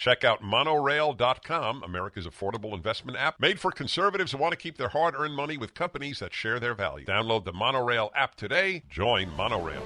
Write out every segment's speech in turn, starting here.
Check out monorail.com, America's affordable investment app, made for conservatives who want to keep their hard-earned money with companies that share their values. Download the Monorail app today. Join Monorail.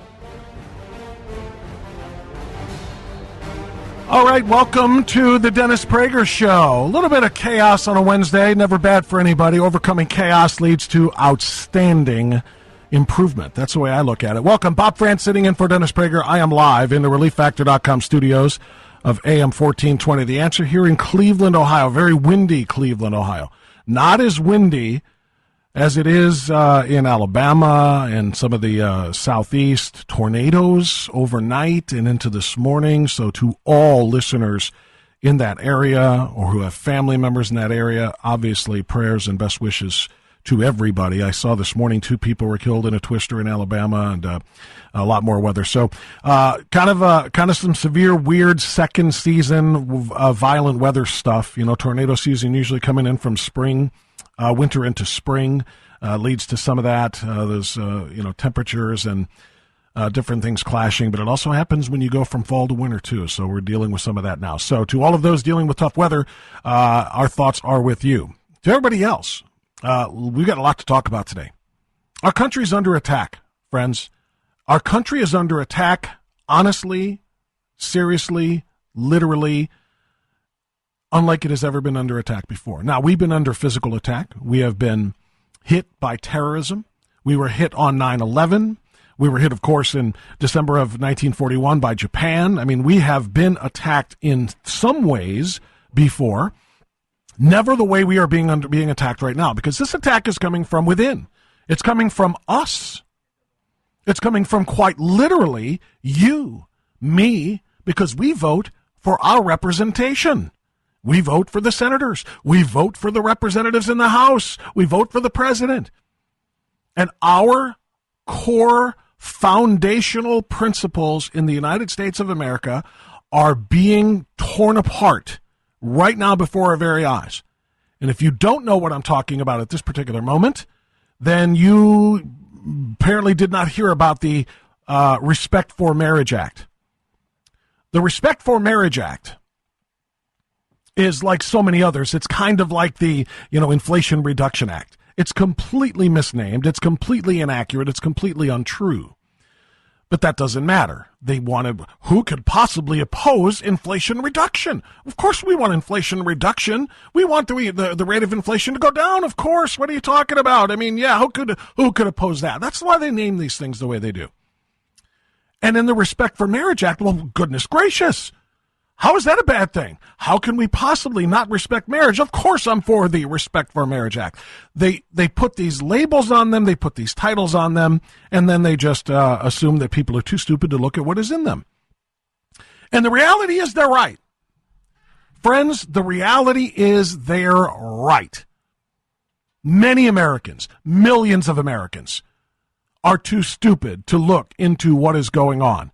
All right, welcome to the Dennis Prager Show. A little bit of chaos on a Wednesday, never bad for anybody. Overcoming chaos leads to outstanding improvement. That's the way I look at it. Welcome, Bob Frantz sitting in for Dennis Prager. I am live in the ReliefFactor.com studios of AM 1420. The Answer here in Cleveland, Ohio. Very windy Cleveland, Ohio. Not as windy as it is in Alabama and some of the southeast. Tornadoes overnight and into this morning. So to all listeners in that area or who have family members in that area, obviously prayers and best wishes to everybody. I saw this morning 2 people were killed in a twister in Alabama, and a lot more weather. So kind of some severe, weird second season violent weather stuff. You know, tornado season usually coming in from spring, winter into spring, leads to some of that. There's temperatures and different things clashing, but it also happens when you go from fall to winter too. So we're dealing with some of that now. So to all of those dealing with tough weather, our thoughts are with you. To everybody else, we've got a lot to talk about today. Our country's under attack, friends. Our country is under attack, honestly, seriously, literally, unlike it has ever been under attack before. Now, we've been under physical attack. We have been hit by terrorism. We were hit on 9/11. We were hit, of course, in December of 1941 by Japan. I mean, we have been attacked in some ways before. Never the way we are being attacked right now, because this attack is coming from within. It's coming from us. It's coming from quite literally you, me, because we vote for our representation. We vote for the senators. We vote for the representatives in the House. We vote for the president. And our core foundational principles in the United States of America are being torn apart right now before our very eyes. And if you don't know what I'm talking about at this particular moment, then you apparently did not hear about the Respect for Marriage Act. The Respect for Marriage Act is like so many others. It's kind of like the, Inflation Reduction Act. It's completely misnamed. It's completely inaccurate. It's completely untrue. But that doesn't matter. They wanted, who could possibly oppose inflation reduction? Of course we want inflation reduction. We want the rate of inflation to go down, of course. What are you talking about? I mean, yeah, who could oppose that? That's why they name these things the way they do. And in the Respect for Marriage Act, well, goodness gracious. How is that a bad thing? How can we possibly not respect marriage? Of course I'm for the Respect for Marriage Act. They put these labels on them, they put these titles on them, and then they just assume that people are too stupid to look at what is in them. And the reality is they're right. Friends, the reality is they're right. Many Americans, millions of Americans, are too stupid to look into what is going on,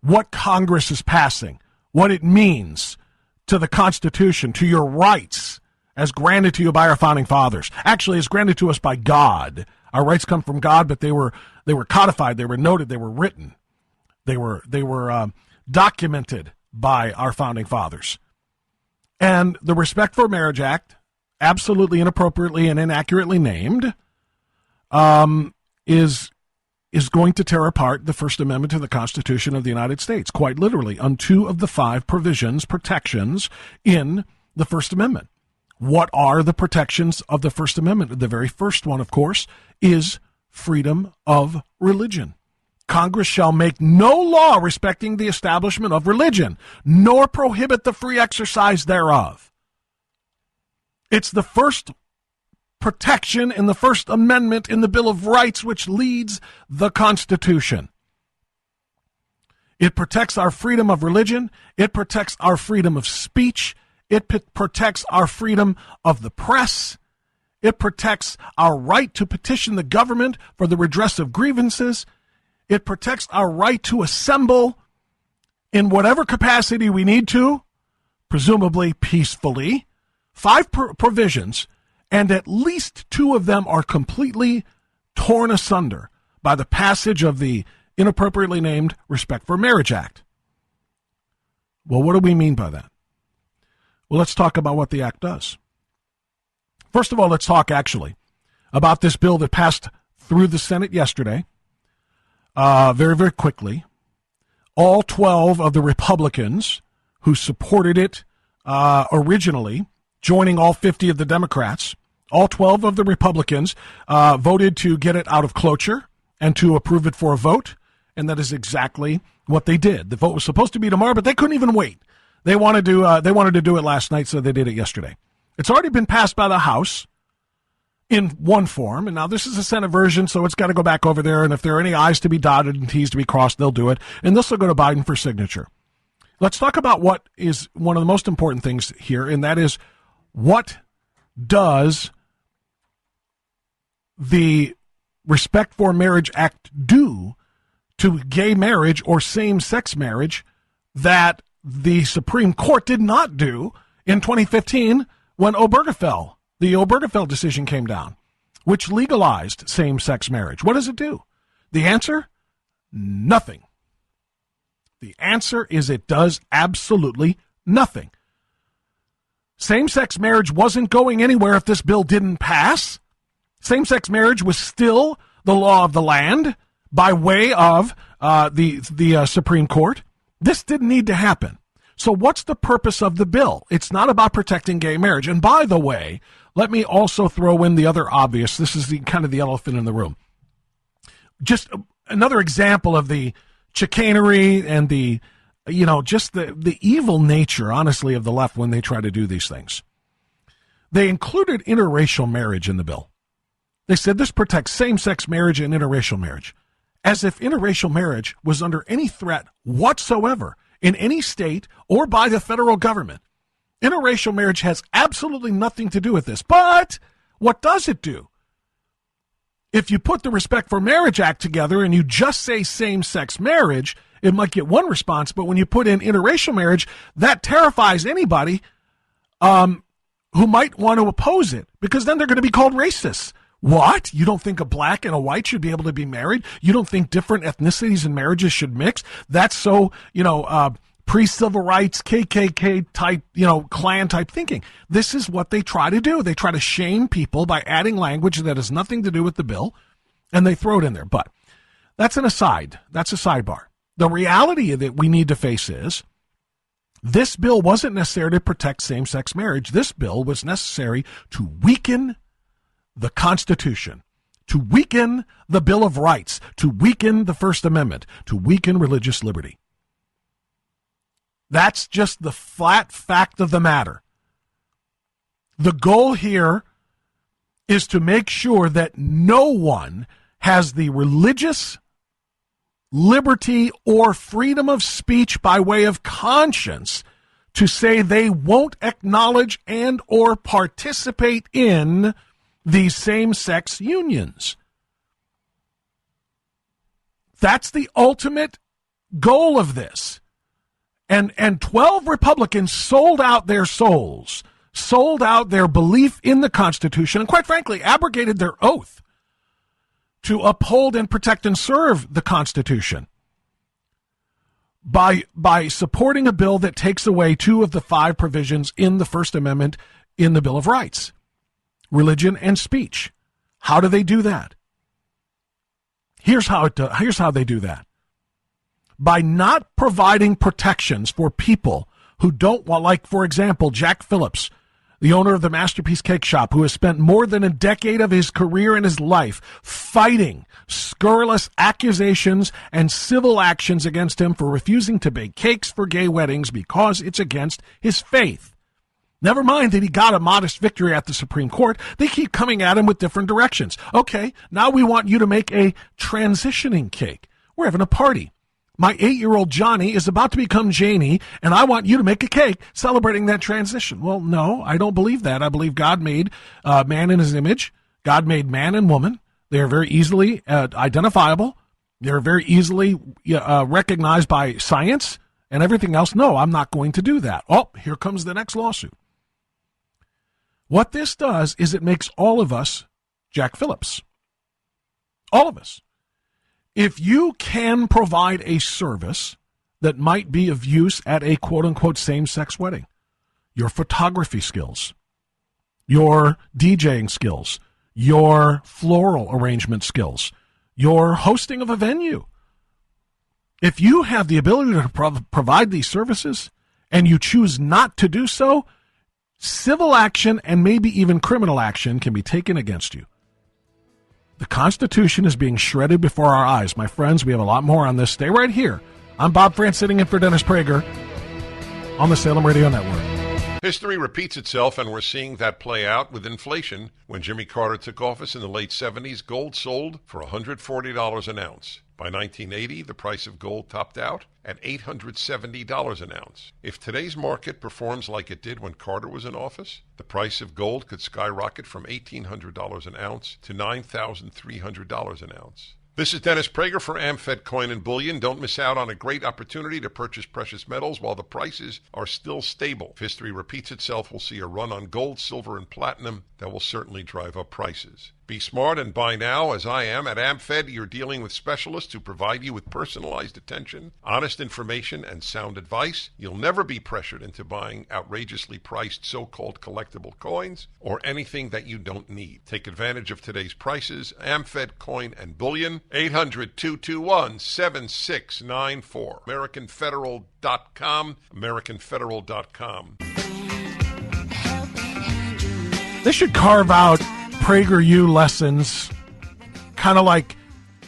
what Congress is passing, what it means to the Constitution, to your rights as granted to you by our founding fathers. Actually, as granted to us by God. Our rights come from God, but they were codified, they were noted, they were written, they were documented by our founding fathers. And the Respect for Marriage Act, absolutely inappropriately and inaccurately named, is going to tear apart the First Amendment to the Constitution of the United States, quite literally, on 2 of the 5 protections in the First Amendment. What are the protections of the First Amendment? The very first one, of course, is freedom of religion. Congress shall make no law respecting the establishment of religion, nor prohibit the free exercise thereof. It's the first protection in the First Amendment in the Bill of Rights, which leads the Constitution. It protects our freedom of religion. It protects our freedom of speech. It protects our freedom of the press. It protects our right to petition the government for the redress of grievances. It protects our right to assemble in whatever capacity we need to, presumably peacefully. 5 provisions, and at least 2 of them are completely torn asunder by the passage of the inappropriately named Respect for Marriage Act. Well, what do we mean by that? Well, let's talk about what the act does. First of all, let's talk actually about this bill that passed through the Senate yesterday, very, very quickly. All 12 of the Republicans who supported it originally, joining all 50 of the Democrats, all 12 of the Republicans voted to get it out of cloture and to approve it for a vote, and that is exactly what they did. The vote was supposed to be tomorrow, but they couldn't even wait. They wanted to do it last night, so they did it yesterday. It's already been passed by the House in one form, and now this is a Senate version, so it's got to go back over there, and if there are any I's to be dotted and T's to be crossed, they'll do it, and this will go to Biden for signature. Let's talk about what is one of the most important things here, and that is, what does the Respect for Marriage Act do to gay marriage or same-sex marriage that the Supreme Court did not do in 2015 when the Obergefell decision came down, which legalized same-sex marriage? What does it do? The answer? Nothing. The answer is it does absolutely nothing. Same-sex marriage wasn't going anywhere if this bill didn't pass. Same-sex marriage was still the law of the land by way of the Supreme Court. This didn't need to happen. So what's the purpose of the bill? It's not about protecting gay marriage. And by the way, let me also throw in the other obvious. This is kind of the elephant in the room. Just another example of the chicanery and the evil nature, honestly, of the left when they try to do these things. They included interracial marriage in the bill. They said this protects same-sex marriage and interracial marriage, as if interracial marriage was under any threat whatsoever in any state or by the federal government. Interracial marriage has absolutely nothing to do with this. But what does it do? If you put the Respect for Marriage Act together and you just say same-sex marriage, it might get one response, but when you put in interracial marriage, that terrifies anybody who might want to oppose it, because then they're going to be called racists. What? You don't think a black and a white should be able to be married? You don't think different ethnicities and marriages should mix? That's so, pre-civil rights, KKK type, Klan type thinking. This is what they try to do. They try to shame people by adding language that has nothing to do with the bill, and they throw it in there. But that's an aside. That's a sidebar. The reality that we need to face is this bill wasn't necessary to protect same-sex marriage. This bill was necessary to weaken the Constitution, to weaken the Bill of Rights, to weaken the First Amendment, to weaken religious liberty. That's just the flat fact of the matter. The goal here is to make sure that no one has the religious liberty or freedom of speech by way of conscience to say they won't acknowledge and or participate in these same-sex unions. That's the ultimate goal of this. And 12 Republicans sold out their souls, sold out their belief in the Constitution, and quite frankly, abrogated their oath to uphold and protect and serve the Constitution by supporting a bill that takes away 2 of the 5 provisions in the First Amendment in the Bill of Rights: religion and speech. How do they do that? Here's how they do that. By not providing protections for people who don't want, like, for example, Jack Phillips, the owner of the Masterpiece Cake Shop, who has spent more than a decade of his career and his life fighting scurrilous accusations and civil actions against him for refusing to bake cakes for gay weddings because it's against his faith. Never mind that he got a modest victory at the Supreme Court. They keep coming at him with different directions. Okay, now we want you to make a transitioning cake. We're having a party. My 8-year-old Johnny is about to become Janie, and I want you to make a cake celebrating that transition. Well, no, I don't believe that. I believe God made man in his image. God made man and woman. They are very easily identifiable. They're very easily recognized by science and everything else. No, I'm not going to do that. Oh, here comes the next lawsuit. What this does is it makes all of us Jack Phillips. All of us. If you can provide a service that might be of use at a quote-unquote same-sex wedding, your photography skills, your DJing skills, your floral arrangement skills, your hosting of a venue. If you have the ability to provide these services and you choose not to do so, civil action and maybe even criminal action can be taken against you. The Constitution is being shredded before our eyes. My friends, we have a lot more on this. Stay right here. I'm Bob Frantz, sitting in for Dennis Prager on the Salem Radio Network. History repeats itself, and we're seeing that play out with inflation. When Jimmy Carter took office in the late 70s, gold sold for $140 an ounce. By 1980, the price of gold topped out at $870 an ounce. If today's market performs like it did when Carter was in office, the price of gold could skyrocket from $1,800 an ounce to $9,300 an ounce. This is Dennis Prager for AmFed Coin and Bullion. Don't miss out on a great opportunity to purchase precious metals while the prices are still stable. If history repeats itself, we'll see a run on gold, silver, and platinum that will certainly drive up prices. Be smart and buy now, as I am. At AmFed, you're dealing with specialists who provide you with personalized attention, honest information, and sound advice. You'll never be pressured into buying outrageously priced so-called collectible coins or anything that you don't need. Take advantage of today's prices. AmFed Coin and Bullion, 800-221-7694. AmericanFederal.com, AmericanFederal.com. They should carve out PragerU lessons, kind of like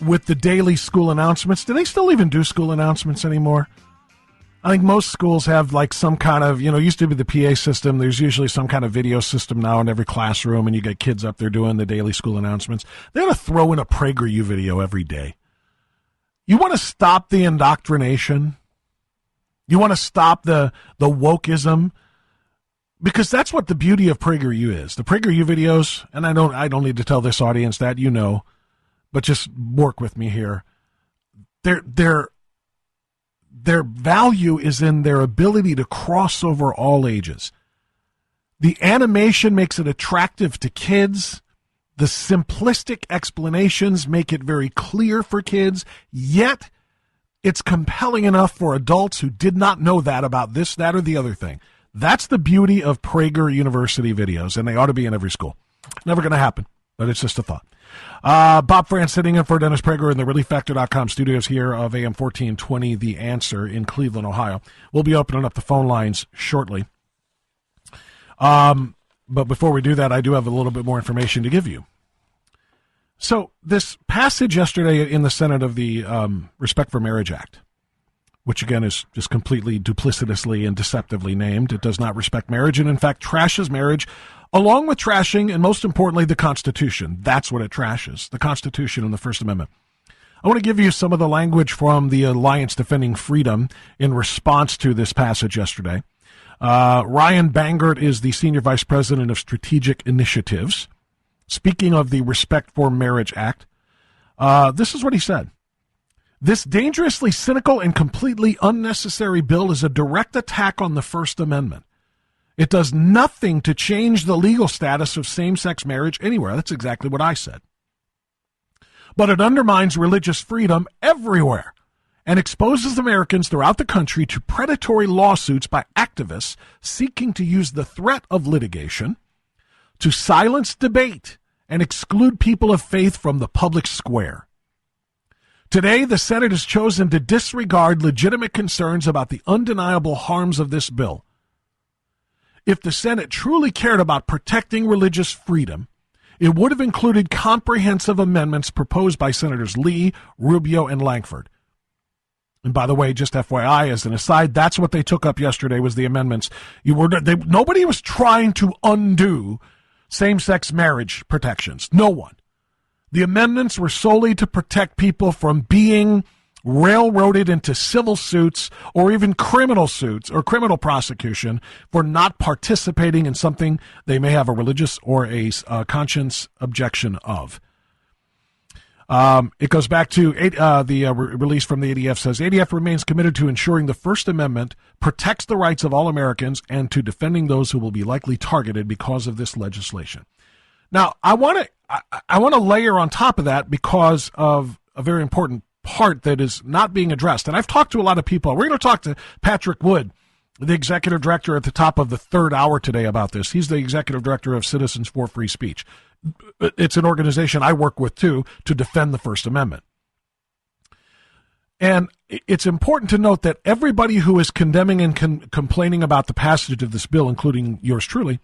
with the daily school announcements. Do they still even do school announcements anymore? I think most schools have like some kind of, used to be the PA system. There's usually some kind of video system now in every classroom, and you get kids up there doing the daily school announcements. They ought to throw in a PragerU video every day. You want to stop the indoctrination? You want to stop the wokeism? Because that's what the beauty of PragerU is. The PragerU videos, and I don't need to tell this audience that, but just work with me here. Their value is in their ability to cross over all ages. The animation makes it attractive to kids. The simplistic explanations make it very clear for kids, yet it's compelling enough for adults who did not know that about this, that, or the other thing. That's the beauty of Prager University videos, and they ought to be in every school. Never going to happen, but it's just a thought. Bob Frantz sitting in for Dennis Prager in the ReliefFactor.com studios here of AM 1420, The Answer in Cleveland, Ohio. We'll be opening up the phone lines shortly. But before we do that, I do have a little bit more information to give you. So this passage yesterday in the Senate of the Respect for Marriage Act, which again is just completely duplicitously and deceptively named. It does not respect marriage and, in fact, trashes marriage, along with trashing, and most importantly, the Constitution. That's what it trashes, the Constitution and the First Amendment. I want to give you some of the language from the Alliance Defending Freedom in response to this passage yesterday. Ryan Bangert is the Senior Vice President of Strategic Initiatives. Speaking of the Respect for Marriage Act, this is what he said. This dangerously cynical and completely unnecessary bill is a direct attack on the First Amendment. It does nothing to change the legal status of same-sex marriage anywhere. That's exactly what I said. But it undermines religious freedom everywhere and exposes Americans throughout the country to predatory lawsuits by activists seeking to use the threat of litigation to silence debate and exclude people of faith from the public square. Today, the Senate has chosen to disregard legitimate concerns about the undeniable harms of this bill. If the Senate truly cared about protecting religious freedom, it would have included comprehensive amendments proposed by Senators Lee, Rubio, and Lankford. And by the way, just FYI, as an aside, that's what they took up yesterday was the amendments. Nobody was trying to undo same-sex marriage protections. No one. The amendments were solely to protect people from being railroaded into civil suits or even criminal suits or criminal prosecution for not participating in something they may have a religious or a conscience objection of. It goes back to the release from the ADF says, ADF remains committed to ensuring the First Amendment protects the rights of all Americans and to defending those who will be likely targeted because of this legislation. Now, I want to layer on top of that because of a very important part that is not being addressed. And I've talked to a lot of people. We're going to talk to Patrick Wood the executive director at the top of the third hour today about this. He's the executive director of Citizens for Free Speech. It's an organization I work with, too, to defend the First Amendment. And it's important to note that everybody who is condemning and complaining about the passage of this bill, including yours truly,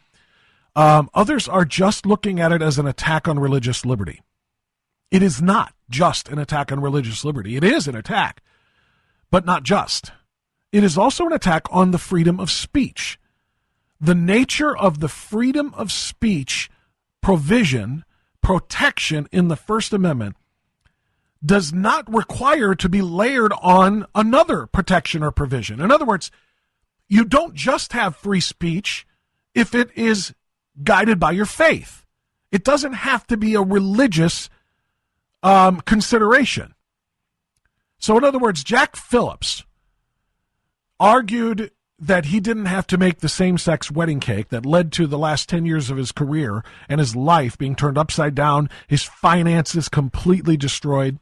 others are just looking at it as an attack on religious liberty. It is not just an attack on religious liberty. It is an attack, but not just. It is also an attack on the freedom of speech. The nature of the freedom of speech provision, protection in the First Amendment does not require to be layered on another protection or provision. In other words, you don't just have free speech if it is guided by your faith. It doesn't have to be a religious consideration. So in other words, Jack Phillips argued that he didn't have to make the same-sex wedding cake that led to the last 10 years of his career and his life being turned upside down, his finances completely destroyed.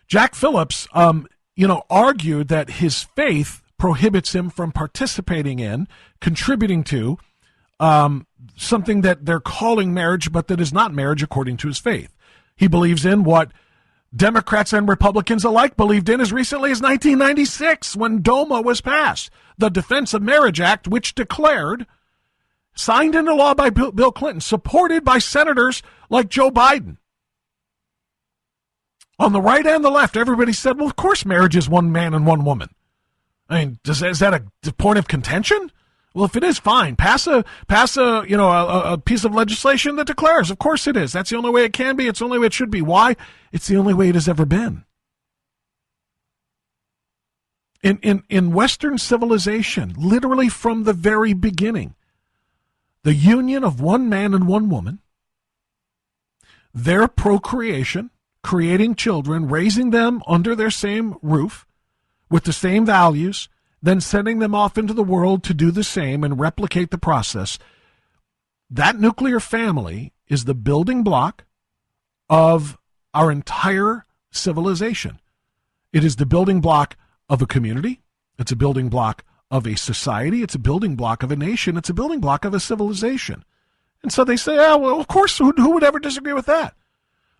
Jack Phillips, argued that his faith prohibits him from participating in, contributing to something that they're calling marriage, but that is not marriage according to his faith. He believes in what Democrats and Republicans alike believed in as recently as 1996 when DOMA was passed, the Defense of Marriage Act, which declared, signed into law by Bill Clinton, supported by senators like Joe Biden. On the right and the left, everybody said, well, of course marriage is one man and one woman. I mean, is that a point of contention? Well, if it is, fine. Pass a piece of legislation that declares. Of course it is. That's the only way it can be. It's the only way it should be. Why? It's the only way it has ever been. In Western civilization, literally from the very beginning, the union of one man and one woman, their procreation, creating children, raising them under their same roof with the same values, then sending them off into the world to do the same and replicate the process. That nuclear family is the building block of our entire civilization. It is the building block of a community. It's a building block of a society. It's a building block of a nation. It's a building block of a civilization. And so they say, oh, well, of course, who would ever disagree with that?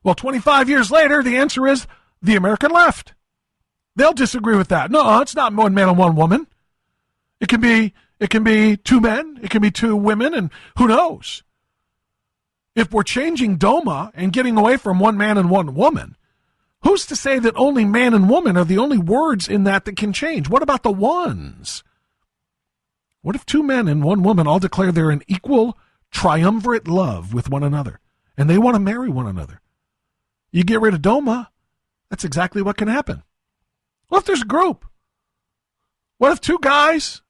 Well, 25 years later, the answer is the American left. They'll disagree with that. No, it's not one man and one woman. It can be two men, it can be two women, and who knows? If we're changing DOMA and getting away from one man and one woman, who's to say that only man and woman are the only words in that can change? What about the ones? What if two men and one woman all declare they're in equal triumvirate love with one another, and they want to marry one another? You get rid of DOMA, that's exactly what can happen. What if there's a group? What if two guys,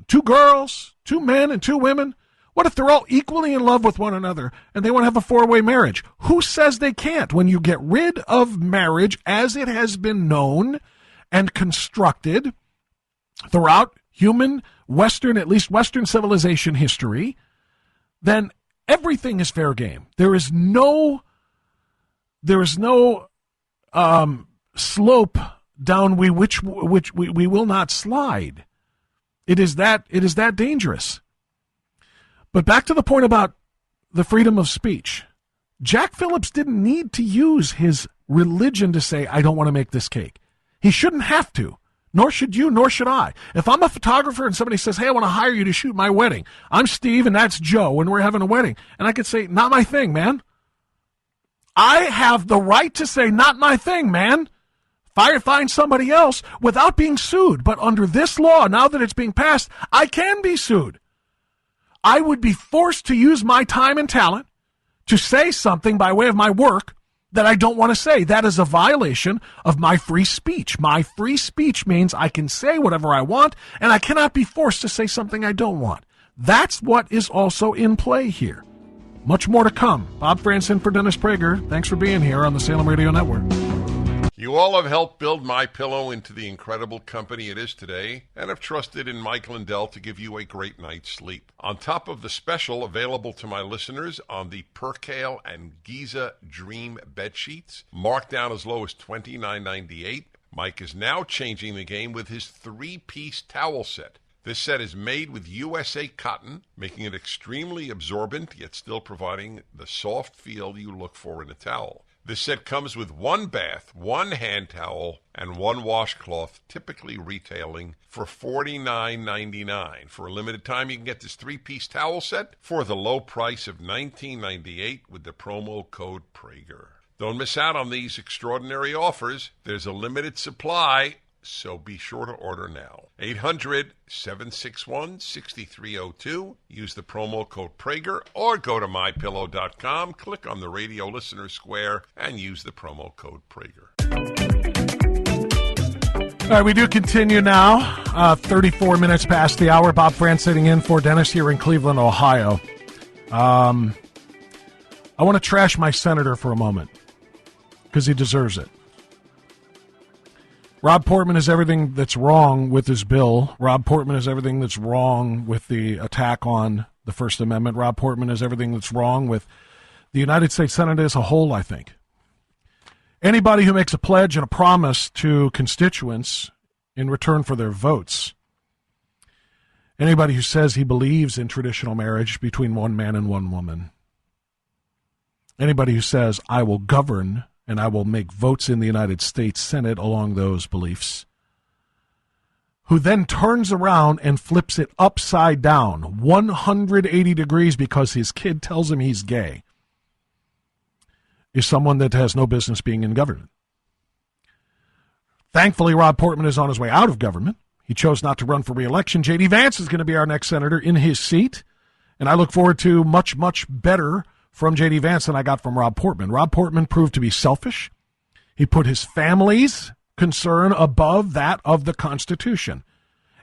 two girls, two men, and two women? What if they're all equally in love with one another and they want to have a four-way marriage? Who says they can't? When you get rid of marriage as it has been known and constructed throughout human Western, at least Western civilization history, then everything is fair game. There is no slope down which we will not slide. It is that dangerous. But back to the point about the freedom of speech. Jack Phillips didn't need to use his religion to say, I don't want to make this cake. He shouldn't have to. Nor should you, nor should I. If I'm a photographer and somebody says, hey, I want to hire you to shoot my wedding. I'm Steve and that's Joe and we're having a wedding. And I could say, not my thing, man. I have the right to say, not my thing, man. Find somebody else without being sued. But under this law, now that it's being passed, I can be sued. I would be forced to use my time and talent to say something by way of my work that I don't want to say. That is a violation of my free speech. My free speech means I can say whatever I want, and I cannot be forced to say something I don't want. That's what is also in play here. Much more to come. Bob Frantz in for Dennis Prager. Thanks for being here on the Salem Radio Network. You all have helped build MyPillow into the incredible company it is today and have trusted in Mike Lindell to give you a great night's sleep. On top of the special available to my listeners on the Percale and Giza Dream bed sheets, marked down as low as $29.98, Mike is now changing the game with his 3-piece towel set. This set is made with USA cotton, making it extremely absorbent, yet still providing the soft feel you look for in a towel. This set comes with one bath, one hand towel, and one washcloth, typically retailing for $49.99. For a limited time, you can get this 3-piece towel set for the low price of $19.98 with the promo code Prager. Don't miss out on these extraordinary offers. There's a limited supply, so be sure to order now. 800-761-6302. Use the promo code Prager or go to mypillow.com, click on the radio listener square, and use the promo code Prager. All right, we do continue now. 34 minutes past the hour. Bob Frantz sitting in for Dennis here in Cleveland, Ohio. I want to trash my senator for a moment because he deserves it. Rob Portman is everything that's wrong with his bill. Rob Portman is everything that's wrong with the attack on the First Amendment. Rob Portman is everything that's wrong with the United States Senate as a whole, I think. Anybody who makes a pledge and a promise to constituents in return for their votes, anybody who says he believes in traditional marriage between one man and one woman, anybody who says, I will govern and I will make votes in the United States Senate along those beliefs, who then turns around and flips it upside down, 180 degrees because his kid tells him he's gay, is someone that has no business being in government. Thankfully, Rob Portman is on his way out of government. He chose not to run for re-election. J.D. Vance is going to be our next senator in his seat, and I look forward to much, much better from J.D. Vance than I got from Rob Portman. Rob Portman proved to be selfish. He put his family's concern above that of the Constitution.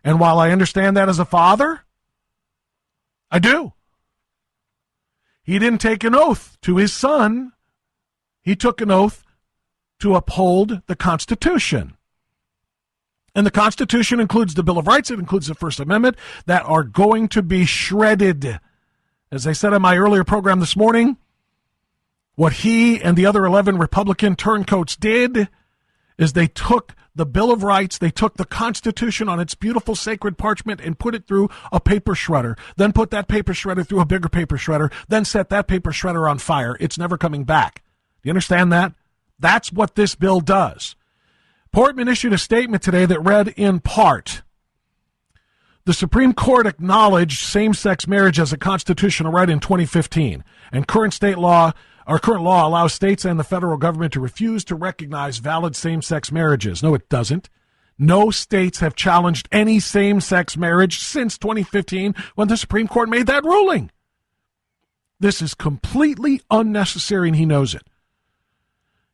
And while I understand that as a father, I do. He didn't take an oath to his son. He took an oath to uphold the Constitution. And the Constitution includes the Bill of Rights, it includes the First Amendment, that are going to be shredded. As I said in my earlier program this morning, what he and the other 11 Republican turncoats did is they took the Bill of Rights, they took the Constitution on its beautiful sacred parchment and put it through a paper shredder, then put that paper shredder through a bigger paper shredder, then set that paper shredder on fire. It's never coming back. Do you understand that? That's what this bill does. Portman issued a statement today that read in part, the Supreme Court acknowledged same-sex marriage as a constitutional right in 2015, and current law allows states and the federal government to refuse to recognize valid same-sex marriages. No, it doesn't. No states have challenged any same-sex marriage since 2015 when the Supreme Court made that ruling. This is completely unnecessary, and he knows it.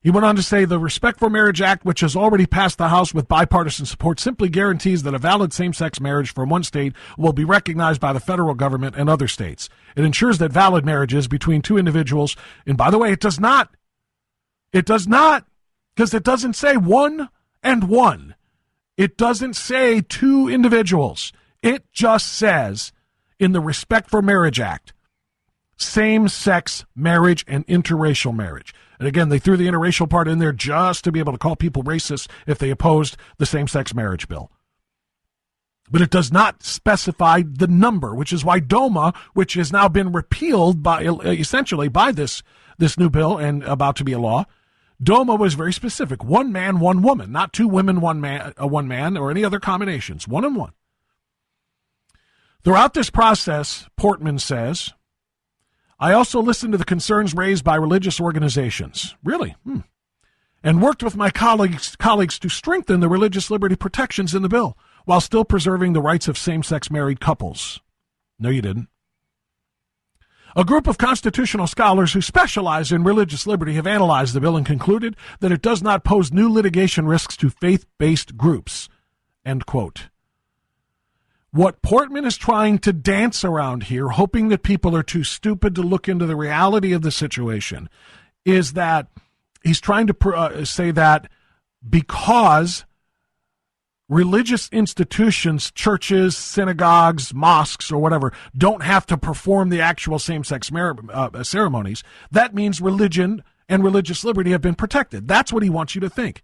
He went on to say the Respect for Marriage Act, which has already passed the House with bipartisan support, simply guarantees that a valid same-sex marriage from one state will be recognized by the federal government and other states. It ensures that valid marriages between two individuals, and by the way, it does not, because it doesn't say one and one. It doesn't say two individuals. It just says in the Respect for Marriage Act, same-sex marriage and interracial marriage. And again, they threw the interracial part in there just to be able to call people racist if they opposed the same-sex marriage bill. But it does not specify the number, which is why DOMA, which has now been repealed by essentially by this new bill and about to be a law, DOMA was very specific. One man, one woman, not two women, one man, or any other combinations. One and one. Throughout this process, Portman says, I also listened to the concerns raised by religious organizations. Really? And worked with my colleagues to strengthen the religious liberty protections in the bill while still preserving the rights of same-sex married couples. No, you didn't. A group of constitutional scholars who specialize in religious liberty have analyzed the bill and concluded that it does not pose new litigation risks to faith-based groups. End quote. What Portman is trying to dance around here, hoping that people are too stupid to look into the reality of the situation, is that he's trying to say that because religious institutions, churches, synagogues, mosques, or whatever, don't have to perform the actual same-sex ceremonies, that means religion and religious liberty have been protected. That's what he wants you to think.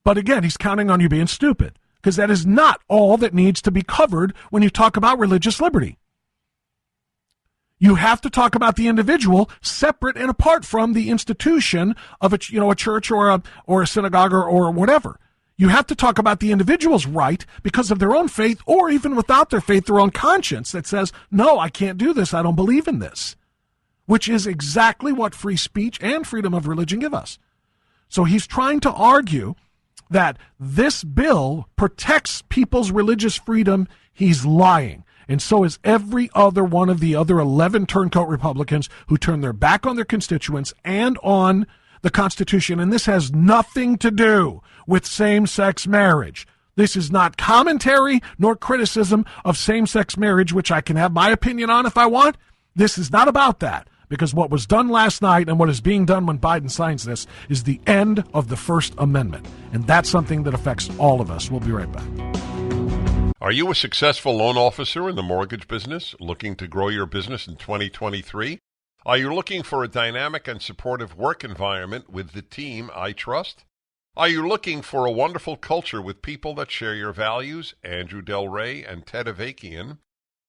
But again, he's counting on you being stupid. because that is not all that needs to be covered when you talk about religious liberty. You have to talk about the individual separate and apart from the institution of a church or a synagogue or whatever. You have to talk about the individual's right because of their own faith, or even without their faith, their own conscience that says, no, I can't do this. I don't believe in this, which is exactly what free speech and freedom of religion give us. So he's trying to argue that this bill protects people's religious freedom. He's lying. And so is every other one of the other 11 turncoat Republicans who turn their back on their constituents and on the Constitution. And this has nothing to do with same-sex marriage. This is not commentary nor criticism of same-sex marriage, which I can have my opinion on if I want. This is not about that, because what was done last night and what is being done when Biden signs this is the end of the First Amendment. And that's something that affects all of us. We'll be right back. Are you a successful loan officer in the mortgage business looking to grow your business in 2023? Are you looking for a dynamic and supportive work environment with the team I trust? Are you looking for a wonderful culture with people that share your values? Andrew Del Rey and Ted Avakian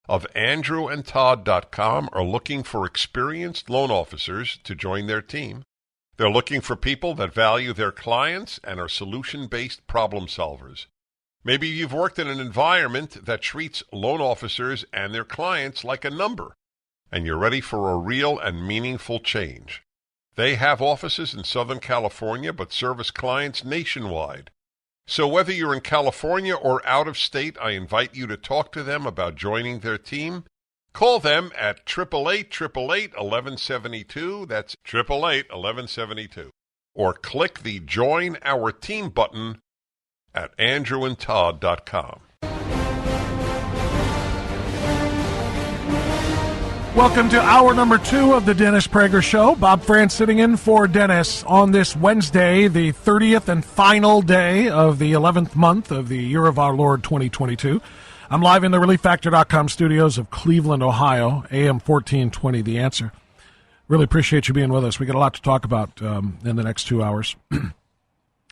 of andrewandtodd.com are looking for experienced loan officers to join their team. They're looking for people that value their clients and are solution-based problem solvers. Maybe you've worked in an environment that treats loan officers and their clients like a number, and you're ready for a real and meaningful change. They have offices in Southern California but service clients nationwide. So whether you're in California or out of state, I invite you to talk to them about joining their team. Call them at 888-888-1172. That's 888-1172. Or click the Join Our Team button at andrewandtodd.com. Welcome to hour number 2 of the Dennis Prager Show. Bob Frantz sitting in for Dennis on this Wednesday, the 30th and final day of the 11th month of the year of our Lord 2022. I'm live in the ReliefFactor.com studios of Cleveland, Ohio, AM 1420, The Answer. Really appreciate you being with us. We got a lot to talk about in the next 2 hours. I'm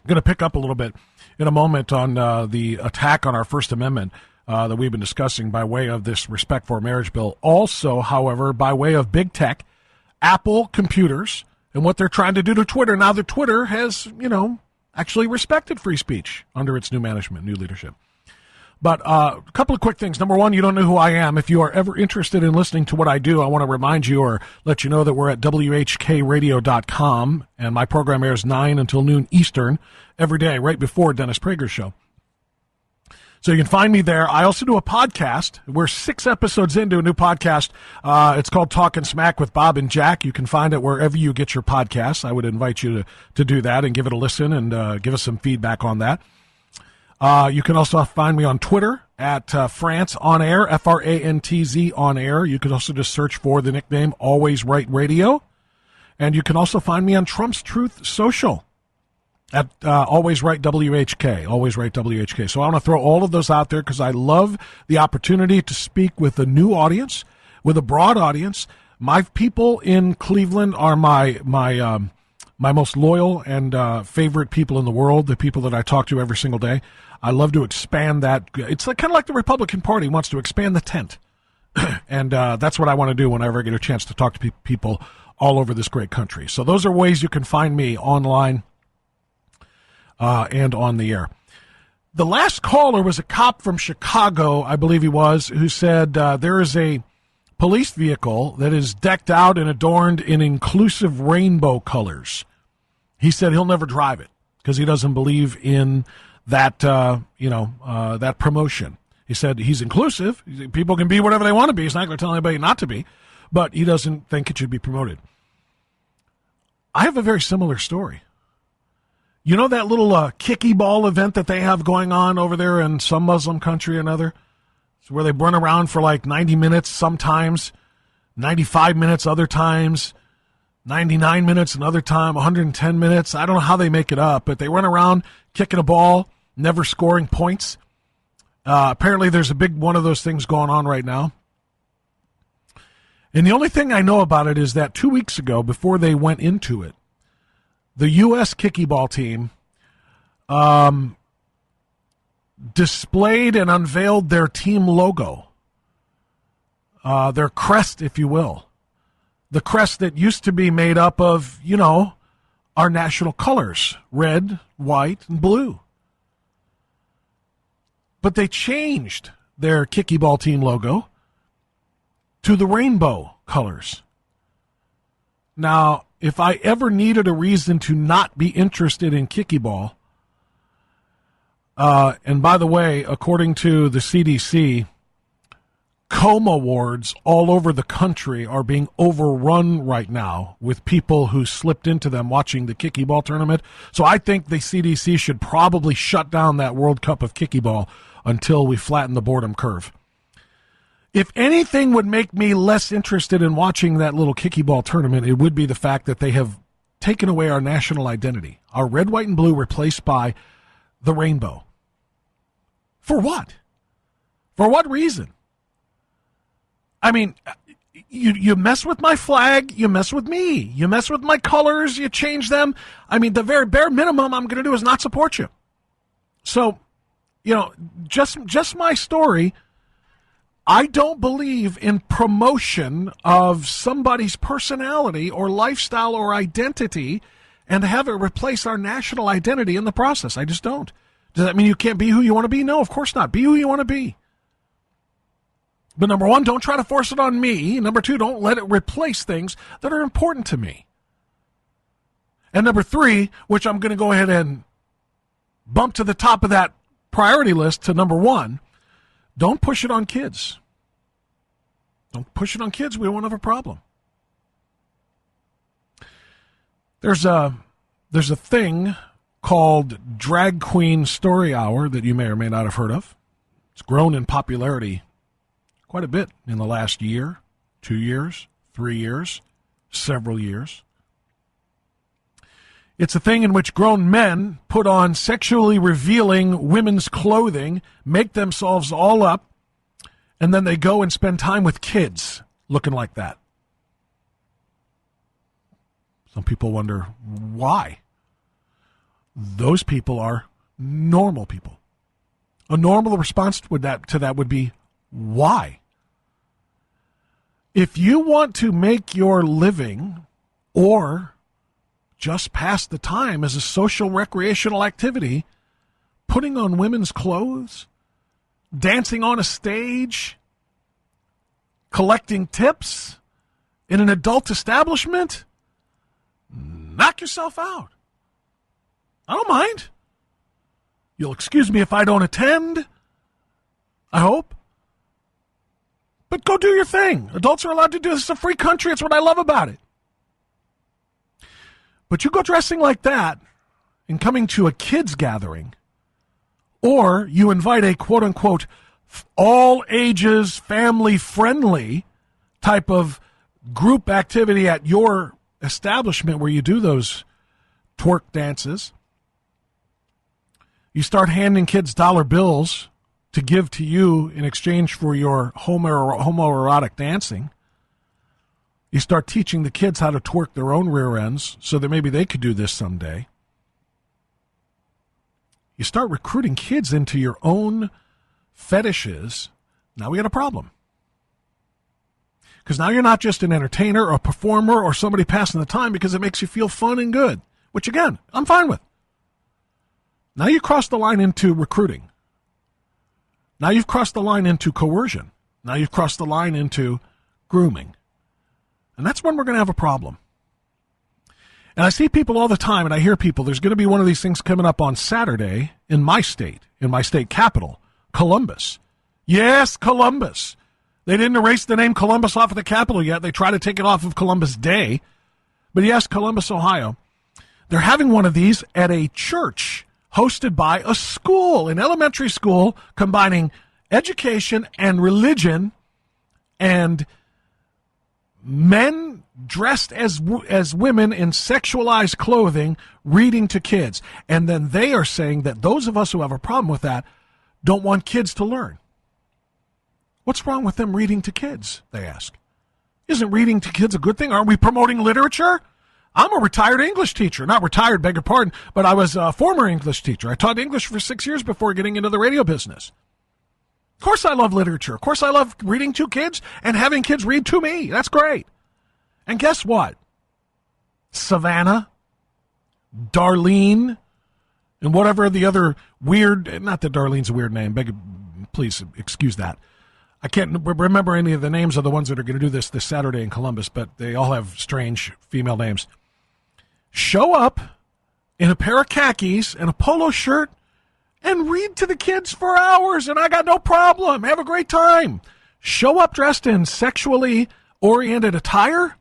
going to pick up a little bit in a moment on the attack on our First Amendment that we've been discussing by way of this Respect for Marriage bill. Also, however, by way of big tech, Apple computers, and what they're trying to do to Twitter. Now that Twitter has, actually respected free speech under its new management, new leadership. But a couple of quick things. Number one, you don't know who I am. If you are ever interested in listening to what I do, I want to remind you or let you know that we're at WHKRadio.com, and my program airs 9 until noon Eastern every day, right before Dennis Prager's show. So you can find me there. I also do a podcast. We're 6 episodes into a new podcast. It's called Talkin' Smack with Bob and Jack. You can find it wherever you get your podcasts. I would invite you to do that and give it a listen and give us some feedback on that. You can also find me on Twitter at Frantz On Air, Frantz On Air. You can also just search for the nickname Always Right Radio. And you can also find me on Trump's Truth Social at Always Right WHK, Always Right WHK. So I want to throw all of those out there because I love the opportunity to speak with a new audience, with a broad audience. My people in Cleveland are my most loyal and favorite people in the world, the people that I talk to every single day. I love to expand that. It's kind of like the Republican Party wants to expand the tent. And that's what I want to do whenever I get a chance to talk to people all over this great country. So those are ways you can find me online and on the air. The last caller was a cop from Chicago, I believe he was, who said there is a police vehicle that is decked out and adorned in inclusive rainbow colors. He said he'll never drive it because he doesn't believe in that, that promotion. He said he's inclusive. People can be whatever they want to be. He's not going to tell anybody not to be, but he doesn't think it should be promoted. I have a very similar story. You know that little kicky ball event that they have going on over there in some Muslim country or another? It's where they run around for like 90 minutes sometimes, 95 minutes other times, 99 minutes another time, 110 minutes. I don't know how they make it up, but they run around kicking a ball, never scoring points. Apparently there's a big one of those things going on right now. And the only thing I know about it is that 2 weeks ago, before they went into it, the U.S. kickyball team displayed and unveiled their team logo, their crest, if you will. The crest that used to be made up of, our national colors, red, white, and blue. But they changed their kicky ball team logo to the rainbow colors. Now, if I ever needed a reason to not be interested in kicky ball, and by the way, according to the CDC, coma wards all over the country are being overrun right now with people who slipped into them watching the kicky ball tournament. So I think the CDC should probably shut down that World Cup of kicky ball until we flatten the boredom curve. If anything would make me less interested in watching that little kicky ball tournament, it would be the fact that they have taken away our national identity, our red, white, and blue replaced by the rainbow. For what? For what reason? I mean, you mess with my flag, you mess with me. You mess with my colors, you change them. I mean, the very bare minimum I'm going to do is not support you. So, just my story, I don't believe in promotion of somebody's personality or lifestyle or identity and have it replace our national identity in the process. I just don't. Does that mean you can't be who you want to be? No, of course not. Be who you want to be. But number one, don't try to force it on me. Number two, don't let it replace things that are important to me. And number three, which I'm going to go ahead and bump to the top of that priority list to number one, don't push it on kids. Don't push it on kids. We won't have a problem. There's a thing called Drag Queen Story Hour that you may or may not have heard of. It's grown in popularity quite a bit in the last year, 2 years, 3 years, several years. It's a thing in which grown men put on sexually revealing women's clothing, make themselves all up, and then they go and spend time with kids looking like that. Some people wonder why. Those people are normal people. A normal response to that would be, why? If you want to make your living or just pass the time as a social recreational activity, putting on women's clothes, dancing on a stage, collecting tips in an adult establishment, knock yourself out. I don't mind. You'll excuse me if I don't attend, I hope. But go do your thing. Adults are allowed to do this. It's a free country. It's what I love about it. But you go dressing like that and coming to a kids gathering, or you invite a quote-unquote all ages, family-friendly type of group activity at your establishment where you do those twerk dances. You start handing kids dollar bills to give to you in exchange for your homoerotic dancing. You start teaching the kids how to twerk their own rear ends so that maybe they could do this someday. You start recruiting kids into your own fetishes. Now we got a problem. Because now you're not just an entertainer or a performer or somebody passing the time because it makes you feel fun and good, which again, I'm fine with. Now you cross the line into recruiting. Now you've crossed the line into coercion. Now you've crossed the line into grooming. And that's when we're going to have a problem. And I see people all the time, and I hear people, there's going to be one of these things coming up on Saturday in my state capital, Columbus. Yes, Columbus. They didn't erase the name Columbus off of the capital yet. They try to take it off of Columbus Day. But yes, Columbus, Ohio. They're having one of these at a church hosted by a school, an elementary school, combining education and religion, and men dressed as women in sexualized clothing reading to kids. And then they are saying that those of us who have a problem with that don't want kids to learn. What's wrong with them reading to kids, they ask. Isn't reading to kids a good thing? Aren't we promoting literature? I'm a retired English teacher. Not retired, beg your pardon, but I was a former English teacher. I taught English for 6 years before getting into the radio business. Of course I love literature. Of course I love reading to kids and having kids read to me. That's great. And guess what? Savannah, Darlene, and whatever the other weird, not that Darlene's a weird name, please excuse that. I can't remember any of the names of the ones that are going to do this Saturday in Columbus, but they all have strange female names. Show up in a pair of khakis and a polo shirt and read to the kids for hours, and I got no problem. Have a great time. Show up dressed in sexually oriented attire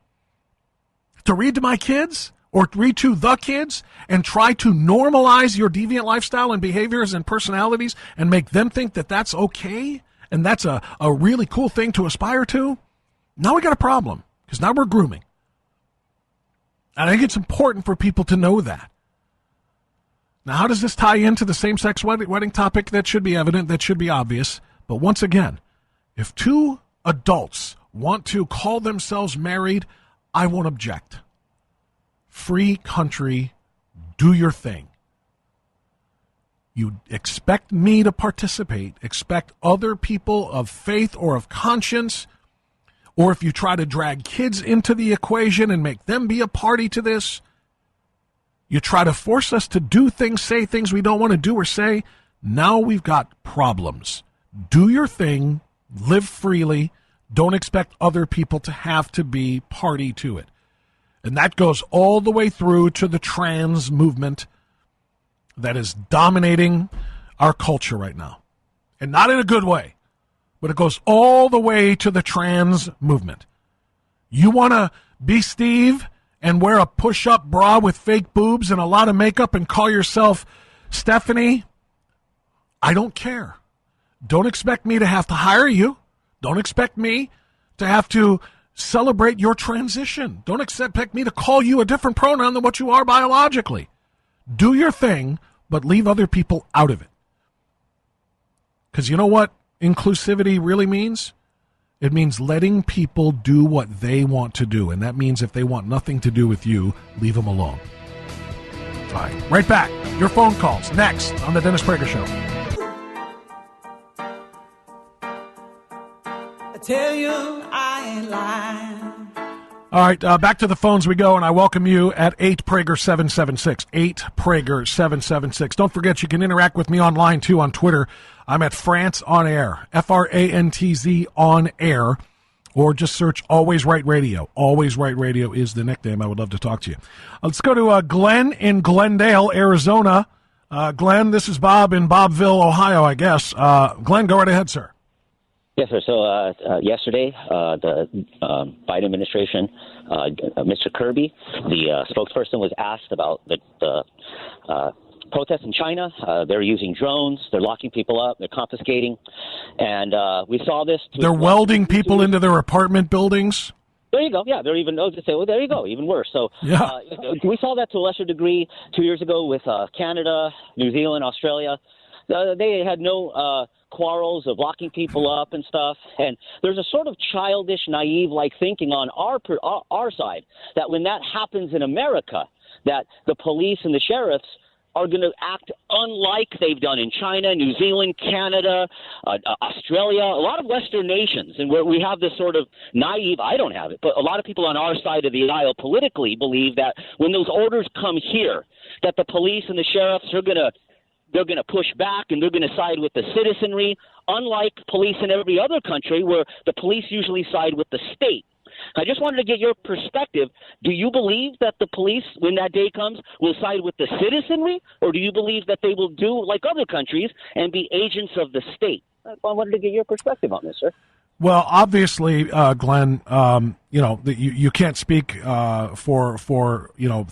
to read to my kids or read to the kids and try to normalize your deviant lifestyle and behaviors and personalities and make them think that that's okay and that's a really cool thing to aspire to. Now we got a problem because now we're grooming. And I think it's important for people to know that. Now, how does this tie into the same-sex wedding topic? That should be evident. That should be obvious. But once again, if two adults want to call themselves married, I won't object. Free country, do your thing. You expect me to participate, expect other people of faith or of conscience, or if you try to drag kids into the equation and make them be a party to this, you try to force us to do things, say things we don't want to do or say, now we've got problems. Do your thing, live freely, don't expect other people to have to be party to it. And that goes all the way through to the trans movement that is dominating our culture right now. And not in a good way, but it goes all the way to the trans movement. You want to be Steve and wear a push-up bra with fake boobs and a lot of makeup and call yourself Stephanie? I don't care. Don't expect me to have to hire you. Don't expect me to have to celebrate your transition. Don't expect me to call you a different pronoun than what you are biologically. Do your thing, but leave other people out of it. Because you know what inclusivity really means? It means letting people do what they want to do. And that means if they want nothing to do with you, leave them alone. All right, right back. Your phone calls next on The Dennis Prager Show. I tell you I ain't lying. All right, back to the phones we go, and I welcome you at 8Prager776, 8Prager776. Don't forget, you can interact with me online, too, on Twitter. I'm at Frantz on Air, Frantz on Air, or just search Always Right Radio. Always Right Radio is the nickname. I would love to talk to you. Let's go to Glenn in Glendale, Arizona. Glenn, this is Bob in Bobville, Ohio, I guess. Glenn, go right ahead, sir. Yes, sir. So yesterday, the Biden administration, Mr. Kirby, the spokesperson, was asked about the protests in China. They're using drones. They're locking people up. They're confiscating. And we saw this. They're welding people into their apartment buildings. There you go. Yeah, they're even say, well, there you go, even worse. So yeah. We saw that to a lesser degree 2 years ago with Canada, New Zealand, Australia. They had no quarrels of locking people up and stuff. And there's a sort of childish, naive-like thinking on our side that when that happens in America, that the police and the sheriffs are going to act unlike they've done in China, New Zealand, Canada, Australia, a lot of Western nations, and where we have this sort of naive, I don't have it, but a lot of people on our side of the aisle politically believe that when those orders come here, that the police and the sheriffs are they're going to push back and they're going to side with the citizenry, unlike police in every other country where the police usually side with the state. I just wanted to get your perspective. Do you believe that the police, when that day comes, will side with the citizenry, or do you believe that they will do like other countries and be agents of the state? I wanted to get your perspective on this, sir. Well, obviously, Glenn, you can't speak for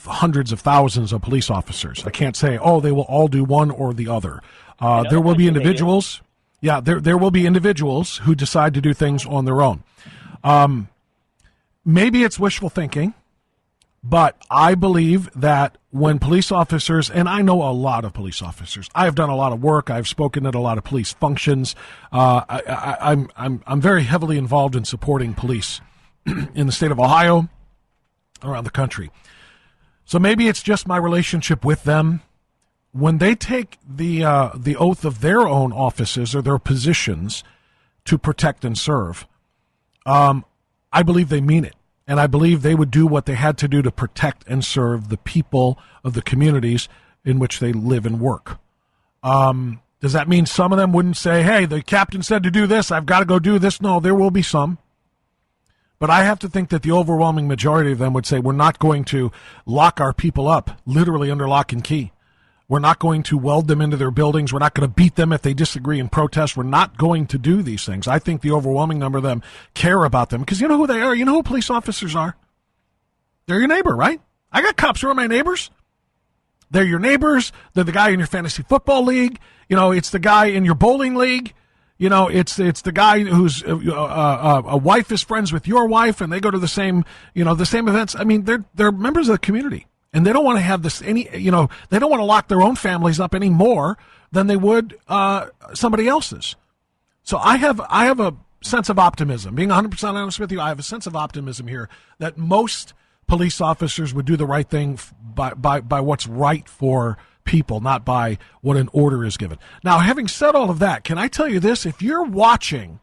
hundreds of thousands of police officers. I can't say, they will all do one or the other. There will be individuals. Yeah, there will be individuals who decide to do things on their own. Maybe it's wishful thinking, but I believe that when police officers, and I know a lot of police officers, I have done a lot of work, I've spoken at a lot of police functions. I'm very heavily involved in supporting police in the state of Ohio, around the country. So maybe it's just my relationship with them. When they take the oath of their own offices or their positions to protect and serve, I believe they mean it. And I believe they would do what they had to do to protect and serve the people of the communities in which they live and work. Does that mean some of them wouldn't say, hey, the captain said to do this, I've got to go do this? No, there will be some. But I have to think that the overwhelming majority of them would say, we're not going to lock our people up, literally under lock and key. We're not going to weld them into their buildings. We're not going to beat them if they disagree and protest. We're not going to do these things. I think the overwhelming number of them care about them because you know who they are. You know who police officers are. They're your neighbor, right? I got cops who are my neighbors. They're your neighbors. They're the guy in your fantasy football league. You know, it's the guy in your bowling league. You know, it's the guy whose a wife is friends with your wife, and they go to the same events. I mean, they're members of the community. And they don't want to have this they don't want to lock their own families up any more than they would somebody else's. So I have a sense of optimism. Being 100% honest with you, I have a sense of optimism here that most police officers would do the right thing by what's right for people, not by what an order is given. Now, having said all of that, can I tell you this? If you're watching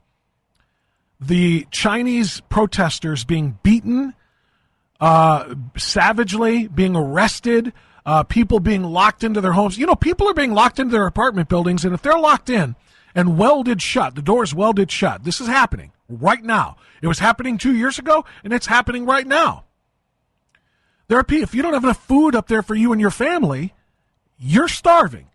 the Chinese protesters being beaten, savagely being arrested, people being locked into their homes. You know, people are being locked into their apartment buildings, and if they're locked in and welded shut, the doors welded shut, this is happening right now. It was happening 2 years ago, and it's happening right now. There are people, if you don't have enough food up there for you and your family, you're starving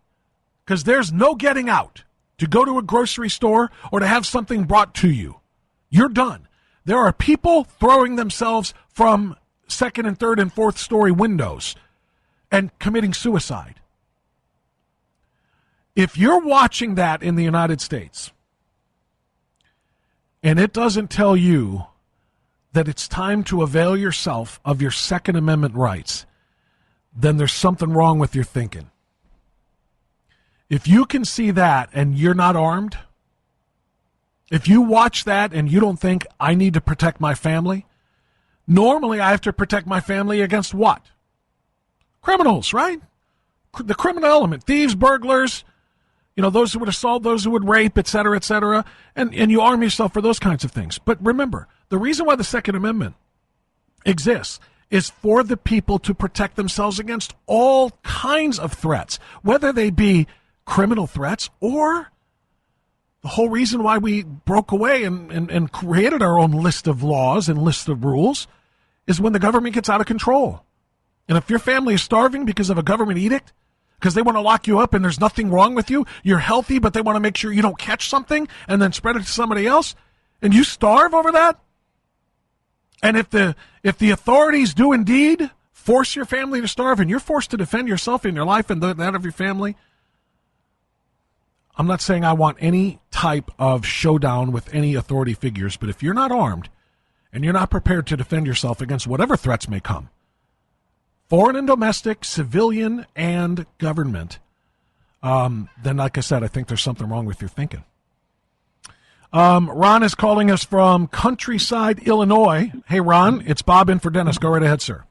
because there's no getting out to go to a grocery store or to have something brought to you. You're done. There are people throwing themselves from second and third and fourth story windows and committing suicide. If you're watching that in the United States and it doesn't tell you that it's time to avail yourself of your Second Amendment rights, then there's something wrong with your thinking. If you can see that and you're not armed, if you watch that and you don't think, I need to protect my family, normally I have to protect my family against what? Criminals, right? The criminal element, thieves, burglars, those who would assault, those who would rape, et cetera, and you arm yourself for those kinds of things. But remember, the reason why the Second Amendment exists is for the people to protect themselves against all kinds of threats, whether they be criminal threats or the whole reason why we broke away and created our own list of laws and list of rules is when the government gets out of control. And if your family is starving because of a government edict, because they want to lock you up and there's nothing wrong with you, you're healthy, but they want to make sure you don't catch something and then spread it to somebody else, and you starve over that? And if the authorities do indeed force your family to starve and you're forced to defend yourself and your life and that of your family, I'm not saying I want any type of showdown with any authority figures, but if you're not armed and you're not prepared to defend yourself against whatever threats may come, foreign and domestic, civilian and government, then like I said, I think there's something wrong with your thinking. Ron is calling us from Countryside, Illinois. Hey, Ron, it's Bob in for Dennis. Go right ahead, sir.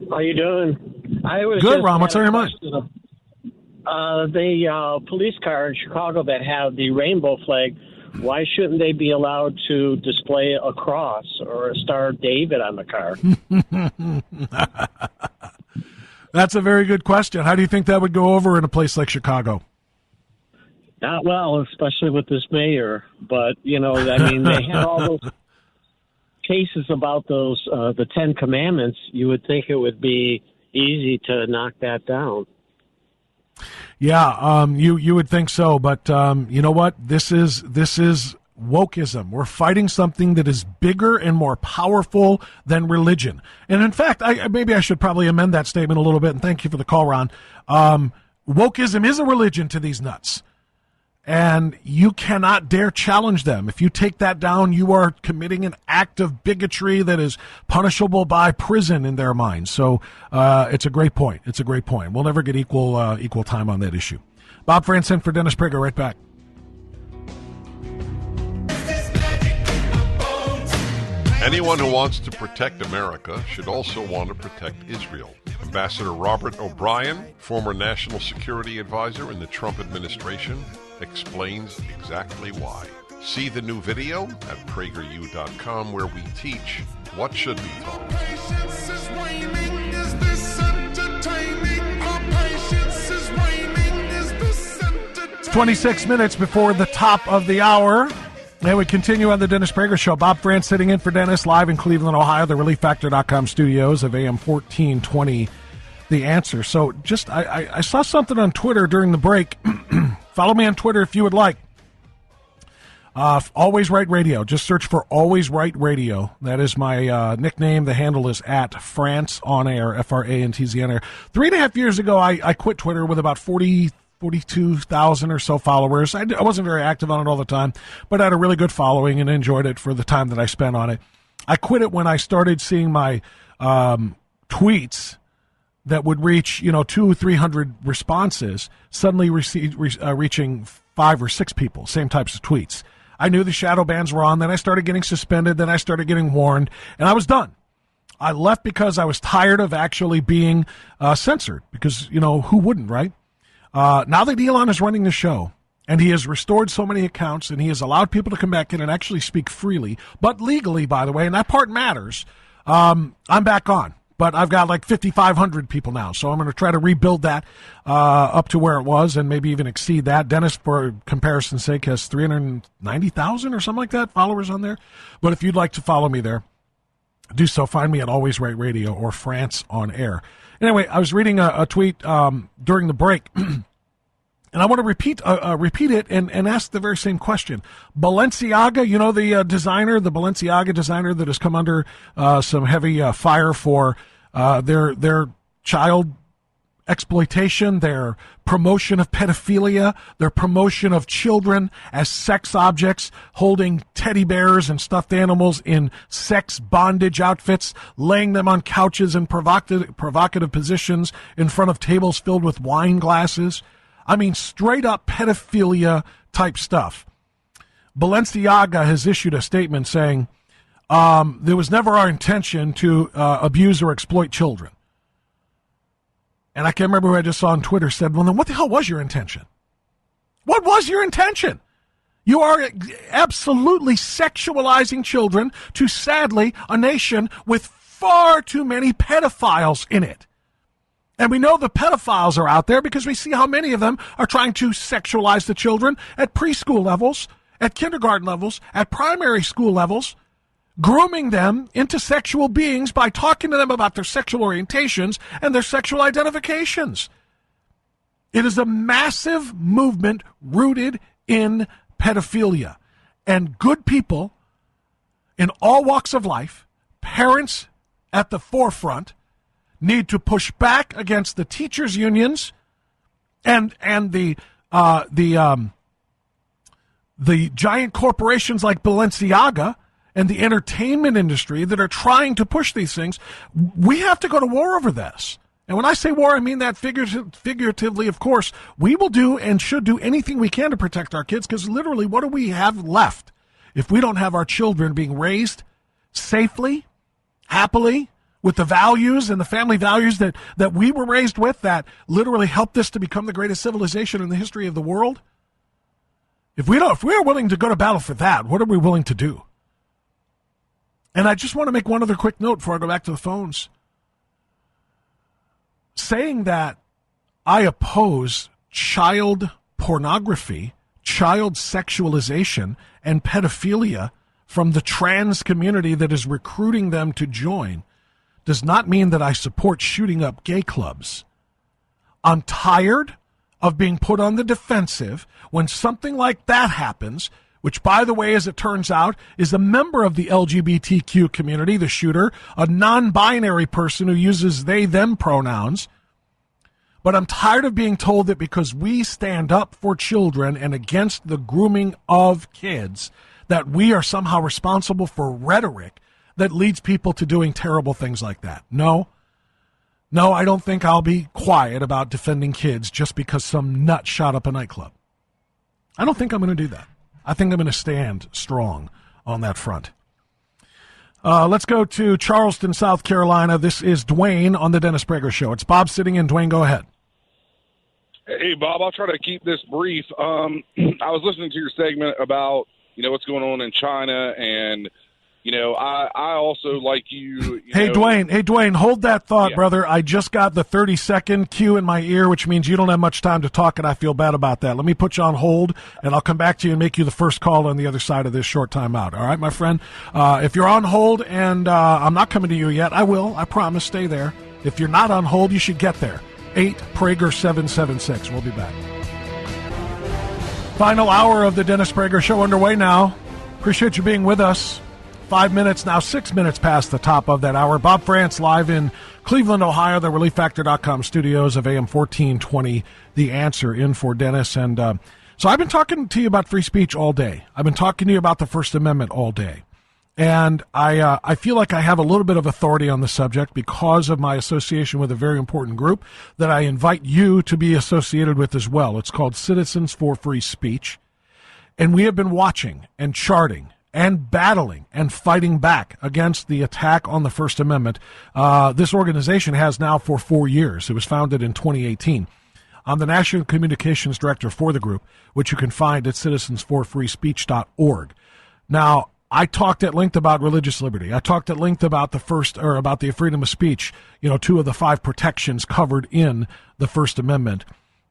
How you doing? Good, Ron. What's on your mind? The police car in Chicago that have the rainbow flag, why shouldn't they be allowed to display a cross or a Star of David on the car? That's a very good question. How do you think that would go over in a place like Chicago? Not well, especially with this mayor. But, they had all those cases about those, the 10 Commandments. You would think it would be easy to knock that down. Yeah, you would think so, but you know what? This is wokeism. We're fighting something that is bigger and more powerful than religion. And in fact, maybe I should probably amend that statement a little bit. And thank you for the call, Ron. Wokeism is a religion to these nuts, and you cannot dare challenge them. If you take that down, you are committing an act of bigotry that is punishable by prison in their minds. So it's a great point. It's a great point. We'll never get equal time on that issue. Bob Frantz in for Dennis Prager. Right back. Anyone who wants to protect America should also want to protect Israel. Ambassador Robert O'Brien, former national security advisor in the Trump administration, explains exactly why. See the new video at prageru.com where we teach what should be taught. Patience is waning. Is this entertaining? Our patience is waning. Is this entertaining? 26 minutes before the top of the hour. And we continue on the Dennis Prager Show. Bob Frantz sitting in for Dennis live in Cleveland, Ohio, the ReliefFactor.com studios of AM 1420, The Answer. So just, I saw something on Twitter during the break. Follow me on Twitter if you would like. Always Right Radio. Just search for Always Right Radio. That is my nickname. The handle is at Frantz on Air, Frantz on Air. 3.5 years ago, I quit Twitter with about 42,000 or so followers. I wasn't very active on it all the time, but I had a really good following and enjoyed it for the time that I spent on it. I quit it when I started seeing my tweets that would reach, 200-300 responses, suddenly reaching 5 or 6 people, same types of tweets. I knew the shadow bans were on, then I started getting suspended, then I started getting warned, and I was done. I left because I was tired of actually being censored, because, who wouldn't, right? Now that Elon is running the show, and he has restored so many accounts, and he has allowed people to come back in and actually speak freely, but legally, by the way, and that part matters, I'm back on. But I've got like 5,500 people now, so I'm going to try to rebuild that up to where it was and maybe even exceed that. Dennis, for comparison's sake, has 390,000 or something like that followers on there. But if you'd like to follow me there, do so. Find me at Always Right Radio or Frantz on Air. Anyway, I was reading a tweet during the break, and I want to repeat it and ask the very same question. Balenciaga, the designer, the Balenciaga designer that has come under some heavy fire for their child exploitation, their promotion of pedophilia, their promotion of children as sex objects, holding teddy bears and stuffed animals in sex bondage outfits, laying them on couches in provocative positions in front of tables filled with wine glasses. I mean, straight up pedophilia type stuff. Balenciaga has issued a statement saying, there was never our intention to abuse or exploit children. And I can't remember who I just saw on Twitter said, well, then what the hell was your intention? What was your intention? You are absolutely sexualizing children to, sadly, a nation with far too many pedophiles in it. And we know the pedophiles are out there because we see how many of them are trying to sexualize the children at preschool levels, at kindergarten levels, at primary school levels, grooming them into sexual beings by talking to them about their sexual orientations and their sexual identifications. It is a massive movement rooted in pedophilia. And good people in all walks of life, parents at the forefront, need to push back against the teachers' unions and the giant corporations like Balenciaga and the entertainment industry that are trying to push these things. We have to go to war over this. And when I say war, I mean that figuratively, of course. We will do and should do anything we can to protect our kids, because literally, what do we have left if we don't have our children being raised safely, happily, with the values and the family values that we were raised with, that literally helped us to become the greatest civilization in the history of the world? If we are willing to go to battle for that, what are we willing to do? And I just want to make one other quick note before I go back to the phones. Saying that I oppose child pornography, child sexualization, and pedophilia from the trans community that is recruiting them to join does not mean that I support shooting up gay clubs. I'm tired of being put on the defensive when something like that happens, which, by the way, as it turns out, is a member of the LGBTQ community, the shooter, a non-binary person who uses they-them pronouns. But I'm tired of being told that because we stand up for children and against the grooming of kids, that we are somehow responsible for rhetoric that leads people to doing terrible things like that. No, I don't think I'll be quiet about defending kids just because some nut shot up a nightclub. I don't think I'm going to do that. I think I'm going to stand strong on that front. Let's go to Charleston, South Carolina. This is Dwayne on the Dennis Prager Show. It's Bob sitting in. Dwayne, go ahead. Hey, Bob, I'll try to keep this brief. I was listening to your segment about, what's going on in China, and, I also, like you Hey, know, Dwayne, hold that thought, Yeah. brother. I just got the 30-second cue in my ear, which means you don't have much time to talk, and I feel bad about that. Let me put you on hold, and I'll come back to you and make you the first call on the other side of this short timeout. All right, my friend? If you're on hold and I'm not coming to you yet, I will. I promise. Stay there. If you're not on hold, you should get there. 8 Prager 776. We'll be back. Final hour of the Dennis Prager Show underway now. Appreciate you being with us. 5 minutes now, 6 minutes past the top of that hour. Bob Frantz live in Cleveland, Ohio, the ReliefFactor.com studios of AM 1420. The Answer in for Dennis. And so I've been talking to you about free speech all day. I've been talking to you about the First Amendment all day. And I feel like I have a little bit of authority on the subject because of my association with a very important group that I invite you to be associated with as well. It's called Citizens for Free Speech. And we have been watching and charting and battling and fighting back against the attack on the First Amendment. This organization has now for 4 years. It was founded in 2018. I'm the National Communications Director for the group, which you can find at citizensforfreespeech.org. Now, I talked at length about religious liberty. I talked at length about about the freedom of speech, 2 of the 5 protections covered in the First Amendment,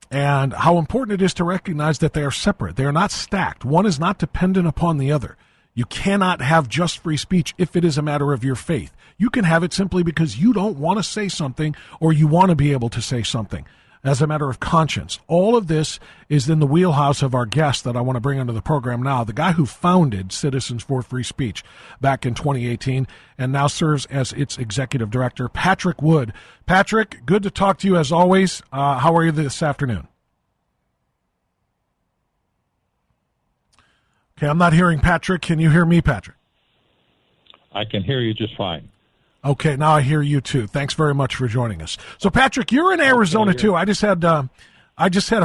and how important it is to recognize that they are separate. They are not stacked. One is not dependent upon the other. You cannot have just free speech if it is a matter of your faith. You can have it simply because you don't want to say something or you want to be able to say something as a matter of conscience. All of this is in the wheelhouse of our guest that I want to bring onto the program now, the guy who founded Citizens for Free Speech back in 2018 and now serves as its executive director, Patrick Wood. Patrick, good to talk to you as always. How are you this afternoon? Okay, I'm not hearing Patrick. Can you hear me, Patrick? I can hear you just fine. Okay, now I hear you too. Thanks very much for joining us. So, Patrick, you're in Arizona too. I just had a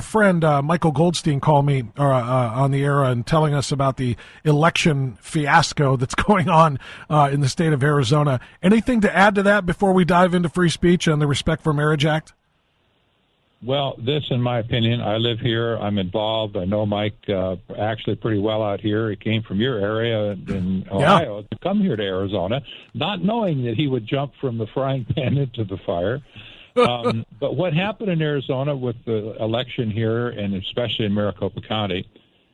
friend, Michael Goldstein, call me on the air and telling us about the election fiasco that's going on in the state of Arizona. Anything to add to that before we dive into free speech and the Respect for Marriage Act? Well, this, in my opinion, I live here. I'm involved. I know Mike actually pretty well out here. He came from your area in Ohio to come here to Arizona, not knowing that he would jump from the frying pan into the fire. But what happened in Arizona with the election here, and especially in Maricopa County,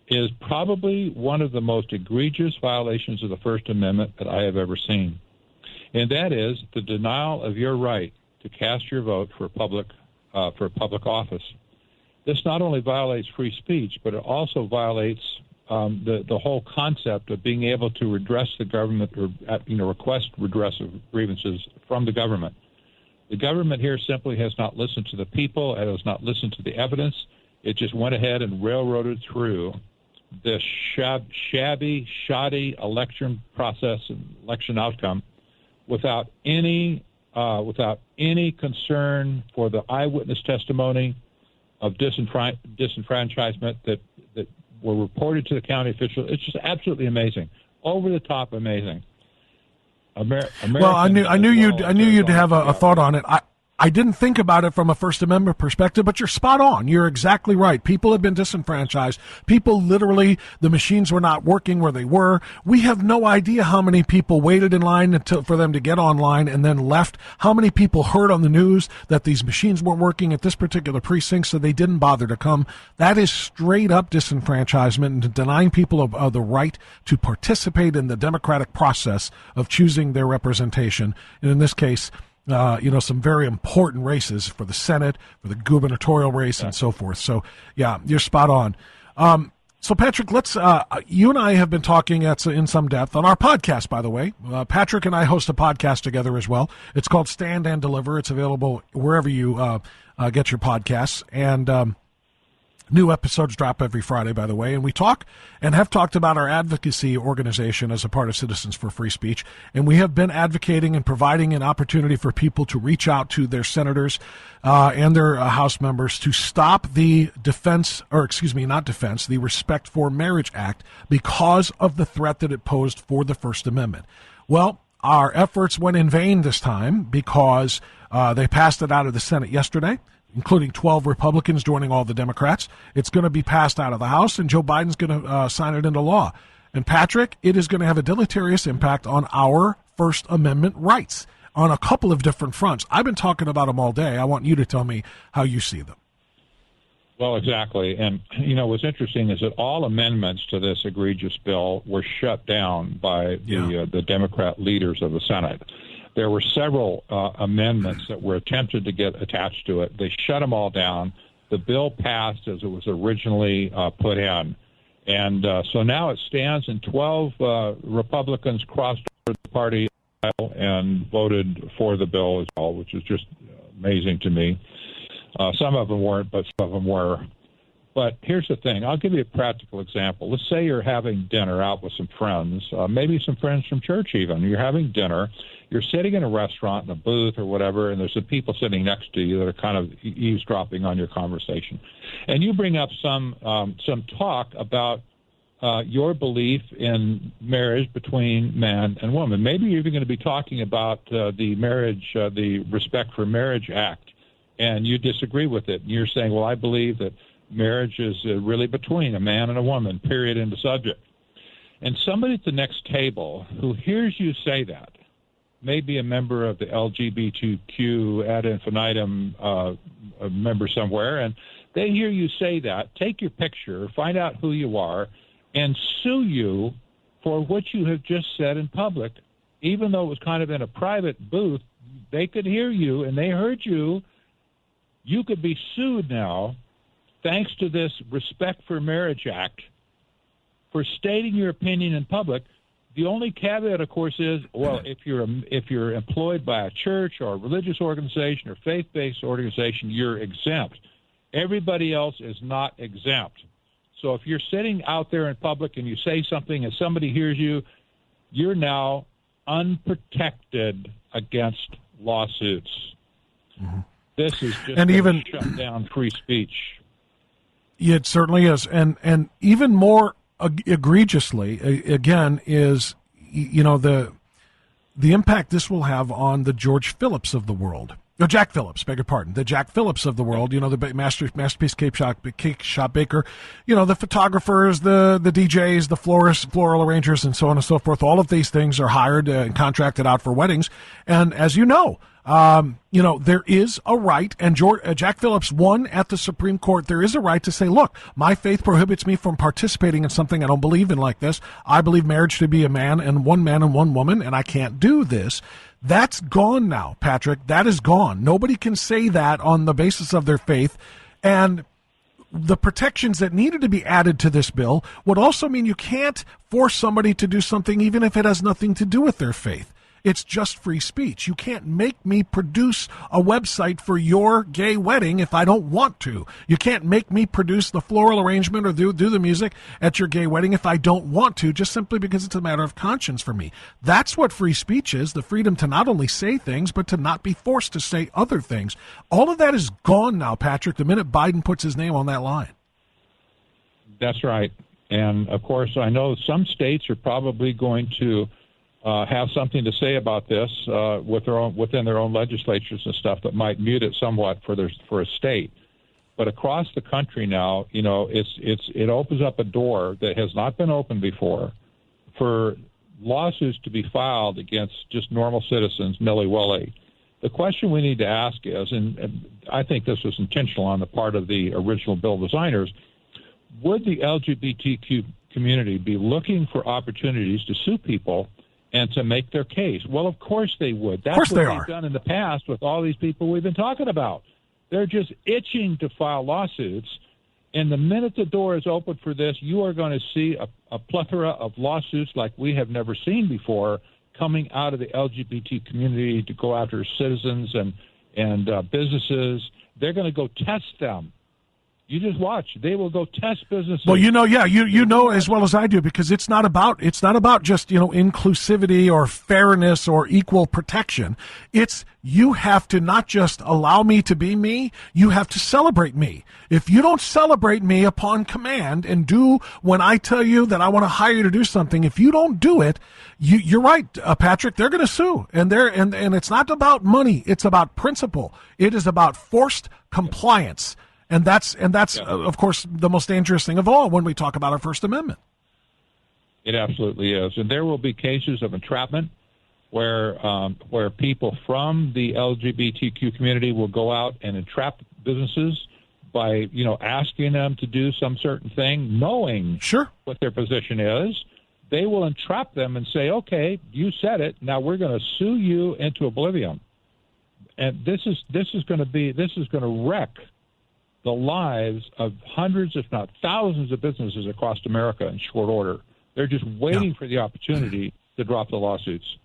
is probably one of the most egregious violations of the First Amendment that I have ever seen. And that is the denial of your right to cast your vote for public office. This not only violates free speech, but it also violates the whole concept of being able to redress the government or request redress of grievances from the government. The government here simply has not listened to the people. It has not listened to the evidence. It just went ahead and railroaded through this shoddy election process and election outcome without any concern for the eyewitness testimony of disenfranchisement that were reported to the county officials. It's just absolutely amazing, over the top amazing. Well, I knew you'd have a thought on it. I didn't think about it from a First Amendment perspective, but you're spot on. You're exactly right. People have been disenfranchised. People literally, the machines were not working where they were. We have no idea how many people waited in line for them to get online and then left. How many people heard on the news that these machines weren't working at this particular precinct, so they didn't bother to come. That is straight up disenfranchisement and denying people of the right to participate in the democratic process of choosing their representation. And in this case, some very important races for the Senate, for the gubernatorial race, and so forth. So, yeah, you're spot on. So, Patrick, you and I have been talking in some depth on our podcast, by the way. Patrick and I host a podcast together as well. It's called Stand and Deliver. It's available wherever you get your podcasts. And new episodes drop every Friday, by the way, and we talk and have talked about our advocacy organization as a part of Citizens for Free Speech, and we have been advocating and providing an opportunity for people to reach out to their senators and their House members to stop the the Respect for Marriage Act because of the threat that it posed for the First Amendment. Well, our efforts went in vain this time because they passed it out of the Senate yesterday, including 12 Republicans joining all the Democrats. It's going to be passed out of the House, and Joe Biden's going to sign it into law. And, Patrick, it is going to have a deleterious impact on our First Amendment rights on a couple of different fronts. I've been talking about them all day. I want you to tell me how you see them. Well, exactly. And, what's interesting is that all amendments to this egregious bill were shut down by the Democrat leaders of the Senate. There were several amendments that were attempted to get attached to it. They shut them all down. The bill passed as it was originally put in. And so now it stands, and 12 Republicans crossed over the party aisle and voted for the bill as well, which is just amazing to me. Some of them weren't, but some of them were. But here's the thing. I'll give you a practical example. Let's say you're having dinner out with some friends, maybe some friends from church even. You're having dinner. You're sitting in a restaurant in a booth or whatever, and there's some people sitting next to you that are kind of eavesdropping on your conversation. And you bring up some talk about your belief in marriage between man and woman. Maybe you're even going to be talking about the Respect for Marriage Act, and you disagree with it. And you're saying, well, I believe that marriage is really between a man and a woman, period, end of subject. And somebody at the next table who hears you say that, maybe a member of the LGBTQ ad infinitum a member somewhere, and they hear you say that, take your picture, find out who you are, and sue you for what you have just said in public, even though it was kind of in a private booth. They could hear you, and they heard you. You could be sued now, thanks to this Respect for Marriage Act, for stating your opinion in public. The only caveat, of course, is, well, if you're employed by a church or a religious organization or faith-based organization, you're exempt. Everybody else is not exempt. So if you're sitting out there in public and you say something and somebody hears you, you're now unprotected against lawsuits. Mm-hmm. This is just and even shut down free speech. It certainly is, and even more egregiously, again, is the impact this will have on the George Phillips of the world. No, Jack Phillips, beg your pardon. The Jack Phillips of the world, the masterpiece cake shop baker, the photographers, the DJs, the florists, floral arrangers, and so on and so forth. All of these things are hired and contracted out for weddings. And as you know, there is a right, and Jack Phillips won at the Supreme Court. There is a right to say, look, my faith prohibits me from participating in something I don't believe in like this. I believe marriage to be a man and one woman, and I can't do this. That's gone now, Patrick. That is gone. Nobody can say that on the basis of their faith. And the protections that needed to be added to this bill would also mean you can't force somebody to do something even if it has nothing to do with their faith. It's just free speech. You can't make me produce a website for your gay wedding if I don't want to. You can't make me produce the floral arrangement or do the music at your gay wedding if I don't want to, just simply because it's a matter of conscience for me. That's what free speech is, the freedom to not only say things, but to not be forced to say other things. All of that is gone now, Patrick, the minute Biden puts his name on that line. That's right. And, of course, I know some states are probably going to have something to say about this within their own legislatures and stuff that might mute it somewhat for a state. But across the country now, it opens up a door that has not been opened before for lawsuits to be filed against just normal citizens, nilly-willy. The question we need to ask is, and I think this was intentional on the part of the original bill designers, would the LGBTQ community be looking for opportunities to sue people and to make their case? Well, of course they would. That's what they've done in the past with all these people we've been talking about. They're just itching to file lawsuits. And the minute the door is open for this, you are going to see a plethora of lawsuits like we have never seen before coming out of the LGBT community to go after citizens and businesses. They're going to go test them You just watch. They will go test businesses. Well, you know as well as I do, because it's not about just, inclusivity or fairness or equal protection. It's you have to not just allow me to be me, you have to celebrate me. If you don't celebrate me upon command and do when I tell you that I want to hire you to do something, if you don't do it, you're right, Patrick, they're going to sue. And it's not about money, it's about principle. It is about forced compliance. And that's of course, the most dangerous thing of all when we talk about our First Amendment. It absolutely is. And there will be cases of entrapment where people from the LGBTQ community will go out and entrap businesses by, asking them to do some certain thing, knowing what their position is. They will entrap them and say, okay, you said it. Now we're going to sue you into oblivion. And this is going to wreck the lives of hundreds, if not thousands, of businesses across America in short order. They're just waiting for the opportunity to drop the lawsuits.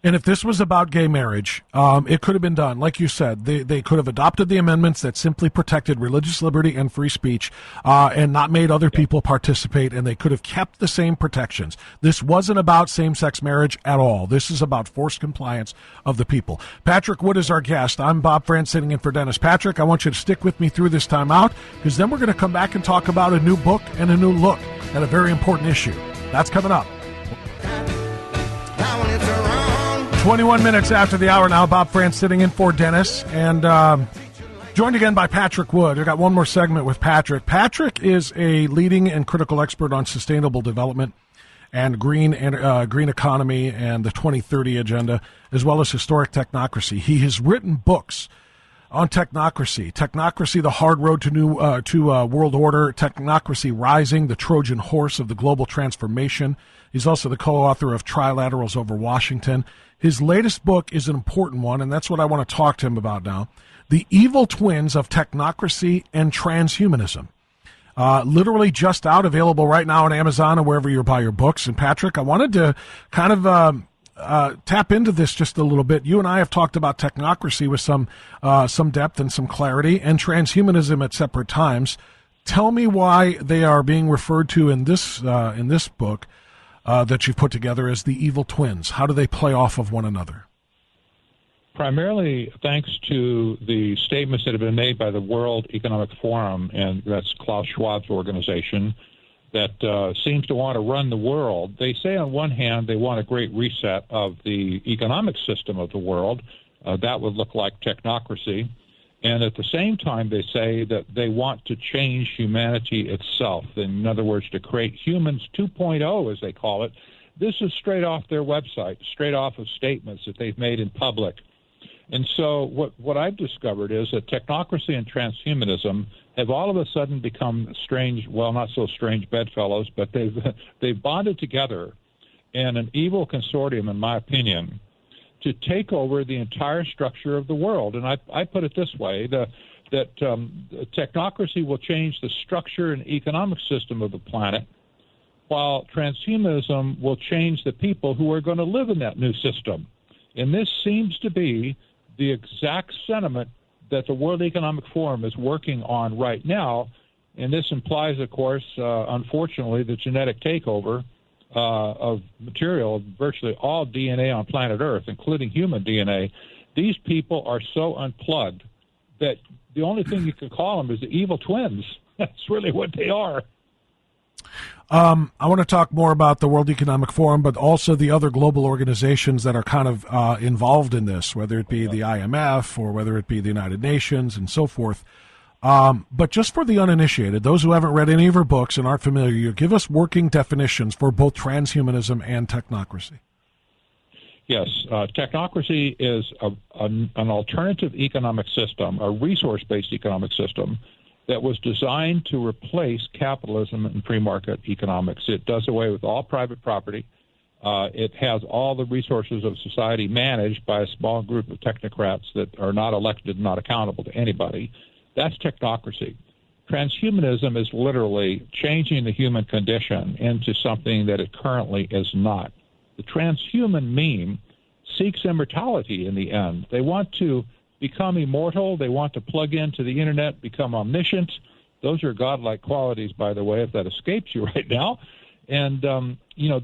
And if this was about gay marriage, it could have been done. Like you said, they could have adopted the amendments that simply protected religious liberty and free speech and not made other people participate, and they could have kept the same protections. This wasn't about same-sex marriage at all. This is about forced compliance of the people. Patrick Wood is our guest. I'm Bob Frantz sitting in for Dennis. Patrick, I want you to stick with me through this time out, because then we're going to come back and talk about a new book and a new look at a very important issue. That's coming up. 21 minutes after the hour now. Bob Frantz sitting in for Dennis, and joined again by Patrick Wood. I got one more segment with Patrick. Patrick is a leading and critical expert on sustainable development and green economy and the 2030 agenda, as well as historic technocracy. He has written books on technocracy, the hard road to world order, technocracy rising, the Trojan horse of the global transformation. He's also the co-author of Trilaterals Over Washington. His latest book is an important one, and that's what I want to talk to him about now. The Evil Twins of Technocracy and Transhumanism. Literally just out, available right now on Amazon and wherever you buy your books. And Patrick, I wanted to kind of tap into this just a little bit. You and I have talked about technocracy with some depth and some clarity, and transhumanism at separate times. Tell me why they are being referred to in this book that you've put together as the evil twins. How do they play off of one another? Primarily thanks to the statements that have been made by the World Economic Forum, and that's Klaus Schwab's organization, that seems to want to run the world. They say on one hand they want a great reset of the economic system of the world. That would look like technocracy. And at the same time, they say that they want to change humanity itself. In other words, to create humans 2.0, as they call it. This is straight off their website, straight off of statements that they've made in public. And so what I've discovered is that technocracy and transhumanism have all of a sudden become strange, well, not so strange bedfellows, but they've bonded together in an evil consortium, in my opinion, to take over the entire structure of the world. And I put it this way, that technocracy will change the structure and economic system of the planet, while transhumanism will change the people who are going to live in that new system. And this seems to be the exact sentiment that the World Economic Forum is working on right now. And this implies, of course, unfortunately, the genetic takeover of material, virtually all DNA on planet Earth, including human DNA. These people are so unplugged that the only thing you can call them is the evil twins. That's really what they are. I want to talk more about the World Economic Forum, but also the other global organizations that are kind of involved in this, whether it be the IMF or whether it be the United Nations and so forth. But just for the uninitiated, those who haven't read any of her books and aren't familiar, give us working definitions for both transhumanism and technocracy. Yes, technocracy is an alternative economic system, a resource-based economic system that was designed to replace capitalism and free market economics. It does away with all private property. It has all the resources of society managed by a small group of technocrats that are not elected and not accountable to anybody. That's technocracy. Transhumanism is literally changing the human condition into something that it currently is not. The transhuman meme seeks immortality in the end. They want to become immortal. They want to plug into the internet, become omniscient, Those are godlike qualities, by the way, if that escapes you right now. And,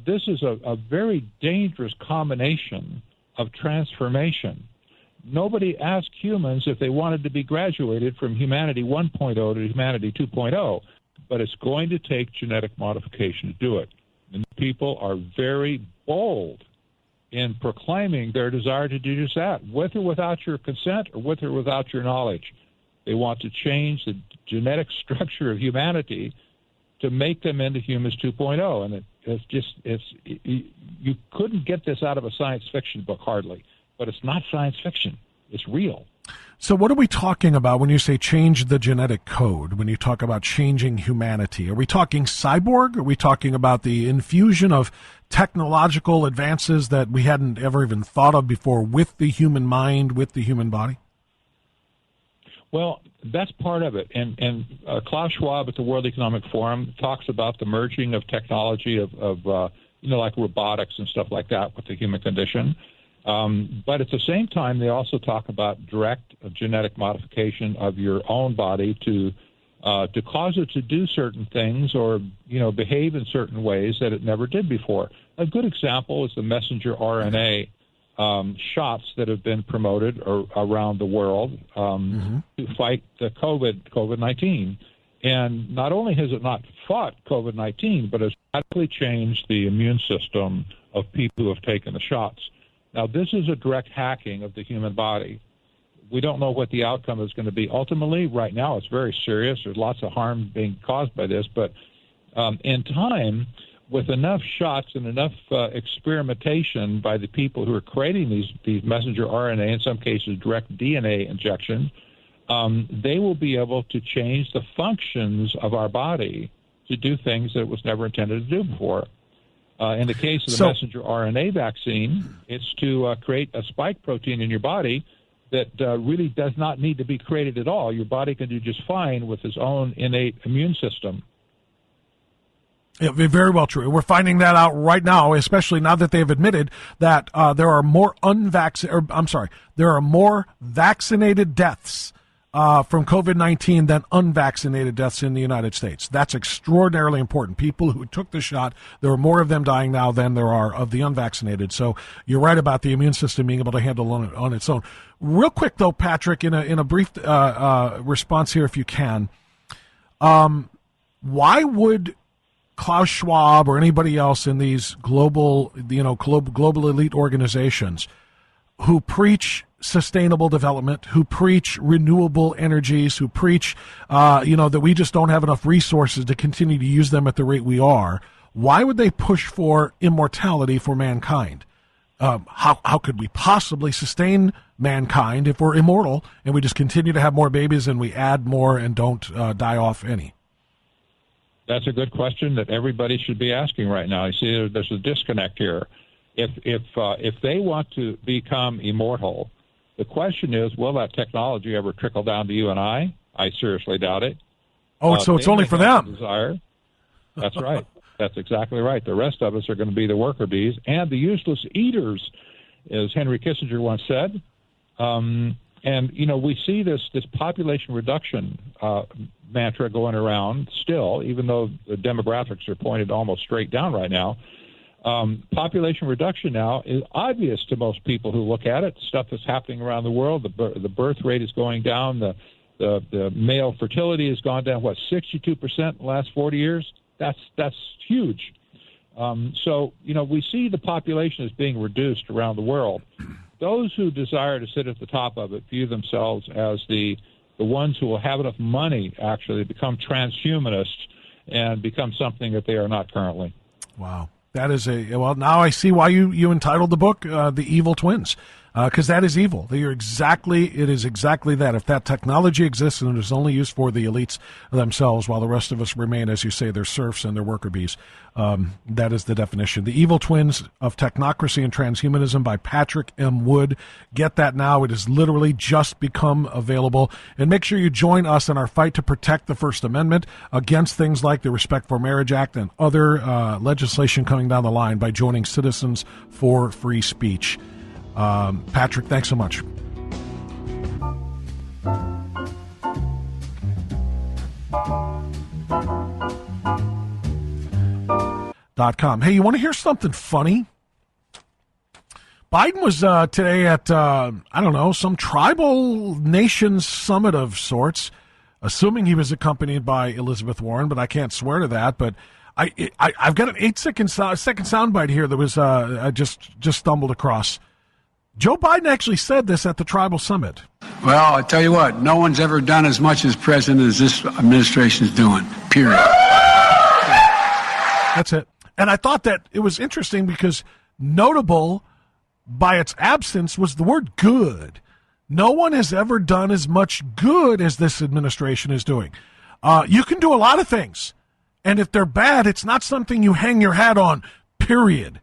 this is a very dangerous combination of transformation. Nobody asked humans if they wanted to be graduated from humanity 1.0 to humanity 2.0, but it's going to take genetic modification to do it. And people are very bold in proclaiming their desire to do just that, with or without your consent or with or without your knowledge. They want to change the genetic structure of humanity to make them into humans 2.0. And you couldn't get this out of a science fiction book hardly, but it's not science fiction. It's real. So what are we talking about when you say change the genetic code, when you talk about changing humanity? Are we talking cyborg? Are we talking about the infusion of technological advances that we hadn't ever even thought of before with the human mind, with the human body? Well, that's part of it. And Klaus Schwab at the World Economic Forum talks about the merging of technology of like robotics and stuff like that with the human condition. But at the same time, they also talk about direct genetic modification of your own body to cause it to do certain things or, behave in certain ways that it never did before. A good example is the messenger RNA shots that have been promoted around the world to fight the COVID-19. And not only has it not fought COVID-19, but has radically changed the immune system of people who have taken the shots. Now, this is a direct hacking of the human body. We don't know what the outcome is going to be. Ultimately, right now, it's very serious. There's lots of harm being caused by this. But in time, with enough shots and enough experimentation by the people who are creating these messenger RNA, in some cases direct DNA injections, they will be able to change the functions of our body to do things that it was never intended to do before. In the case of the messenger RNA vaccine, it's to create a spike protein in your body that really does not need to be created at all. Your body can do just fine with its own innate immune system. Yeah, very well true. We're finding that out right now, especially now that they've admitted that there are more vaccinated deaths from COVID-19 than unvaccinated deaths in the United States. That's extraordinarily important. People who took the shot, there are more of them dying now than there are of the unvaccinated. So you're right about the immune system being able to handle it on its own. Real quick, though, Patrick, in a brief response here, if you can, why would Klaus Schwab or anybody else in these global elite organizations who preach sustainable development, who preach renewable energies, who preach, that we just don't have enough resources to continue to use them at the rate we are, why would they push for immortality for mankind? How could we possibly sustain mankind if we're immortal and we just continue to have more babies and we add more and don't die off any? That's a good question that everybody should be asking right now. You see, there's a disconnect here. If they want to become immortal, the question is, will that technology ever trickle down to you and I? I seriously doubt it. Oh, so it's only for them. Desire. That's right. That's exactly right. The rest of us are going to be the worker bees and the useless eaters, as Henry Kissinger once said. And, we see this population reduction mantra going around still, even though the demographics are pointed almost straight down right now. Population reduction now is obvious to most people who look at it. Stuff that's happening around the world. The birth rate is going down. The male fertility has gone down, 62% in the last 40 years? That's huge. So, we see the population is being reduced around the world. Those who desire to sit at the top of it view themselves as the ones who will have enough money, actually, to become transhumanists and become something that they are not currently. Wow. That is now I see why you entitled the book, The Evil Twins, because that is evil. It is exactly that. If that technology exists and it is only used for the elites themselves, while the rest of us remain, as you say, their serfs and their worker bees, that is the definition. The Evil Twins of Technocracy and Transhumanism by Patrick M. Wood. Get that now. It has literally just become available. And make sure you join us in our fight to protect the First Amendment against things like the Respect for Marriage Act and other legislation coming down the line by joining Citizens for Free Speech. Patrick, thanks so much. Hey, you want to hear something funny? Biden was today at, some tribal nations summit of sorts, assuming he was accompanied by Elizabeth Warren, but I can't swear to that. But I've got an 8-second soundbite here that was I just stumbled across. Joe Biden actually said this at the tribal summit. Well, I tell you what, no one's ever done as much as president as this administration is doing, period. That's it. And I thought that it was interesting because notable by its absence was the word good. No one has ever done as much good as this administration is doing. You can do a lot of things, and if they're bad, it's not something you hang your hat on, period.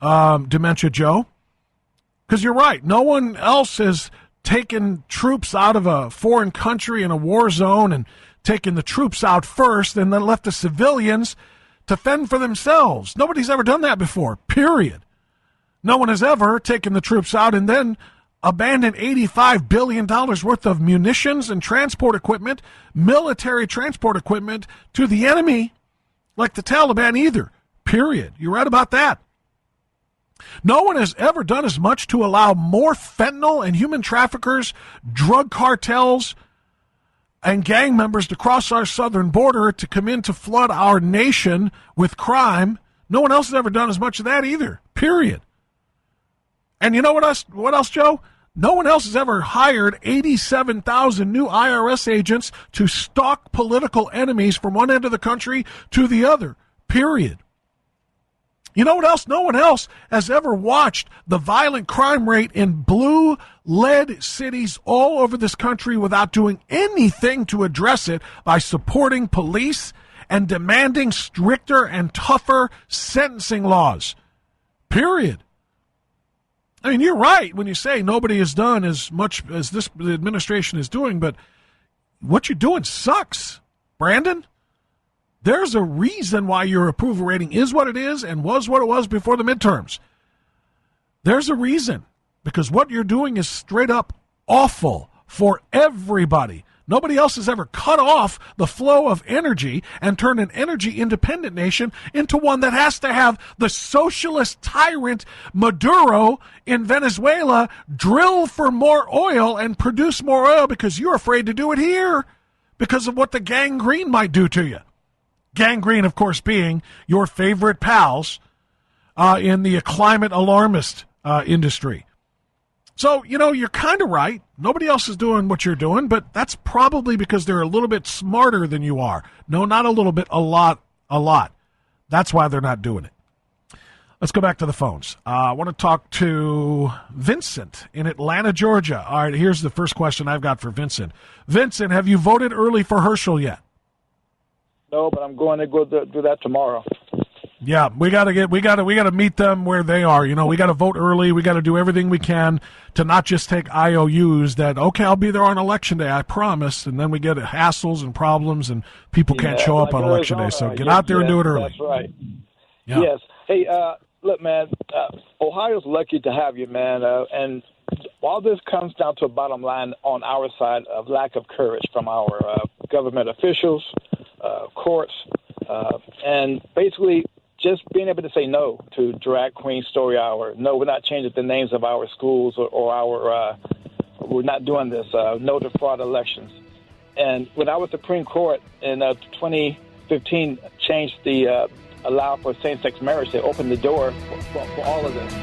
Dementia Joe. Because you're right. No one else has taken troops out of a foreign country in a war zone and taken the troops out first and then left the civilians to fend for themselves. Nobody's ever done that before, period. No one has ever taken the troops out and then abandoned $85 billion worth of munitions and transport equipment, military transport equipment, to the enemy like the Taliban either, period. You're right about that. No one has ever done as much to allow more fentanyl and human traffickers, drug cartels, and gang members to cross our southern border to come in to flood our nation with crime. No one else has ever done as much of that either, period. And you know what else, Joe? No one else has ever hired 87,000 new IRS agents to stalk political enemies from one end of the country to the other, period. You know what else? No one else has ever watched the violent crime rate in blue lead cities all over this country without doing anything to address it by supporting police and demanding stricter and tougher sentencing laws, period. I mean, you're right when you say nobody has done as much as this administration is doing, but what you're doing sucks, Brandon. There's a reason why your approval rating is what it is and was what it was before the midterms. There's a reason, because what you're doing is straight up awful for everybody. Nobody else has ever cut off the flow of energy and turned an energy-independent nation into one that has to have the socialist tyrant Maduro in Venezuela drill for more oil and produce more oil because you're afraid to do it here because of what the gangrene might do to you. Gangrene, of course, being your favorite pals in the climate alarmist industry. So, you're kind of right. Nobody else is doing what you're doing, but that's probably because they're a little bit smarter than you are. No, not a little bit, a lot. That's why they're not doing it. Let's go back to the phones. I want to talk to Vincent in Atlanta, Georgia. All right, here's the first question I've got for Vincent. Vincent, have you voted early for Herschel yet? No, but I'm going to go do that tomorrow. Yeah, we got to meet them where they are. We got to vote early. We got to do everything we can to not just take IOUs that, okay, I'll be there on election day, I promise, and then we get hassles and problems and people can't show up on election day. So get out there and do it early. That's right. Yeah. Yes. Hey, look, man, Ohio's lucky to have you, man. And all this comes down to a bottom line on our side of lack of courage from our government officials, courts, and basically just being able to say no to Drag Queen Story Hour. No, we're not changing the names of our schools or our we're not doing this. No to fraud elections. And when our Supreme Court in 2015 changed the allow for same-sex marriage, they opened the door for all of this.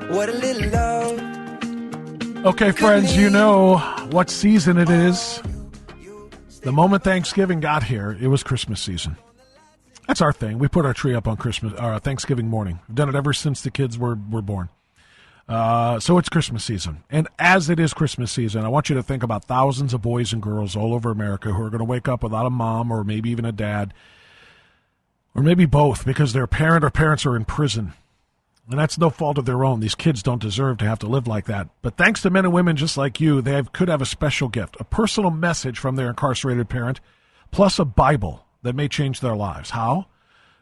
What a little love. Okay, friends, you know what season it is. The moment Thanksgiving got here, it was Christmas season. That's our thing. We put our tree up on Thanksgiving morning. We've done it ever since the kids were born. So it's Christmas season. And as it is Christmas season, I want you to think about thousands of boys and girls all over America who are going to wake up without a mom or maybe even a dad, or maybe both, because their parent or parents are in prison. And that's no fault of their own. These kids don't deserve to have to live like that. But thanks to men and women just like you, they could have a special gift, a personal message from their incarcerated parent, plus a Bible that may change their lives. How?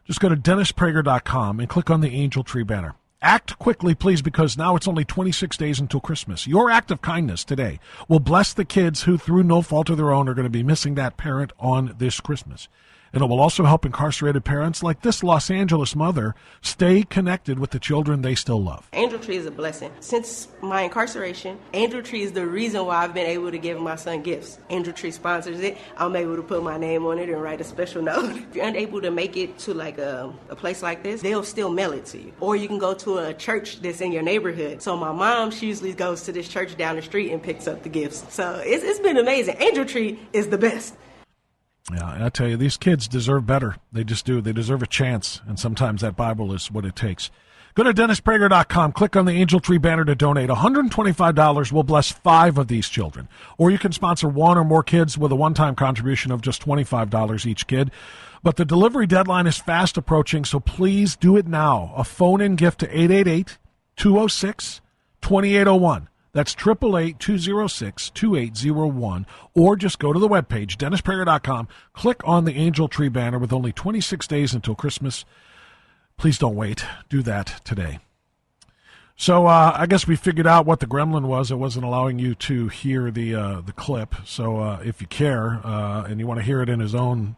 Just go to DennisPrager.com and click on the Angel Tree banner. Act quickly, please, because now it's only 26 days until Christmas. Your act of kindness today will bless the kids who, through no fault of their own, are going to be missing that parent on this Christmas. and it will also help incarcerated parents like this Los Angeles mother stay connected with the children they still love. Angel Tree is a blessing. Since my incarceration, Angel Tree is the reason why I've been able to give my son gifts. Angel Tree sponsors it. I'm able to put my name on it and write a special note. If you're unable to make it to like a place like this, they'll still mail it to you. Or you can go to a church that's in your neighborhood. So my mom, she usually goes to this church down the street and picks up the gifts. So it's been amazing. Angel Tree is the best. Yeah, I tell you, these kids deserve better. They just do. They deserve a chance, and sometimes that Bible is what it takes. Go to DennisPrager.com, click on the Angel Tree banner to donate. $125 will bless 5 of these children. Or you can sponsor 1 or more kids with a one-time contribution of just $25 each kid. But the delivery deadline is fast approaching, so please do it now. A phone-in gift to 888-206-2801. That's 888-206-2801. Or just go to the webpage, DennisPrager.com, click on the Angel Tree banner with only 26 days until Christmas. Please don't wait. Do that today. So I guess we figured out what the gremlin was. It wasn't allowing you to hear the clip. So if you care and you want to hear it in his own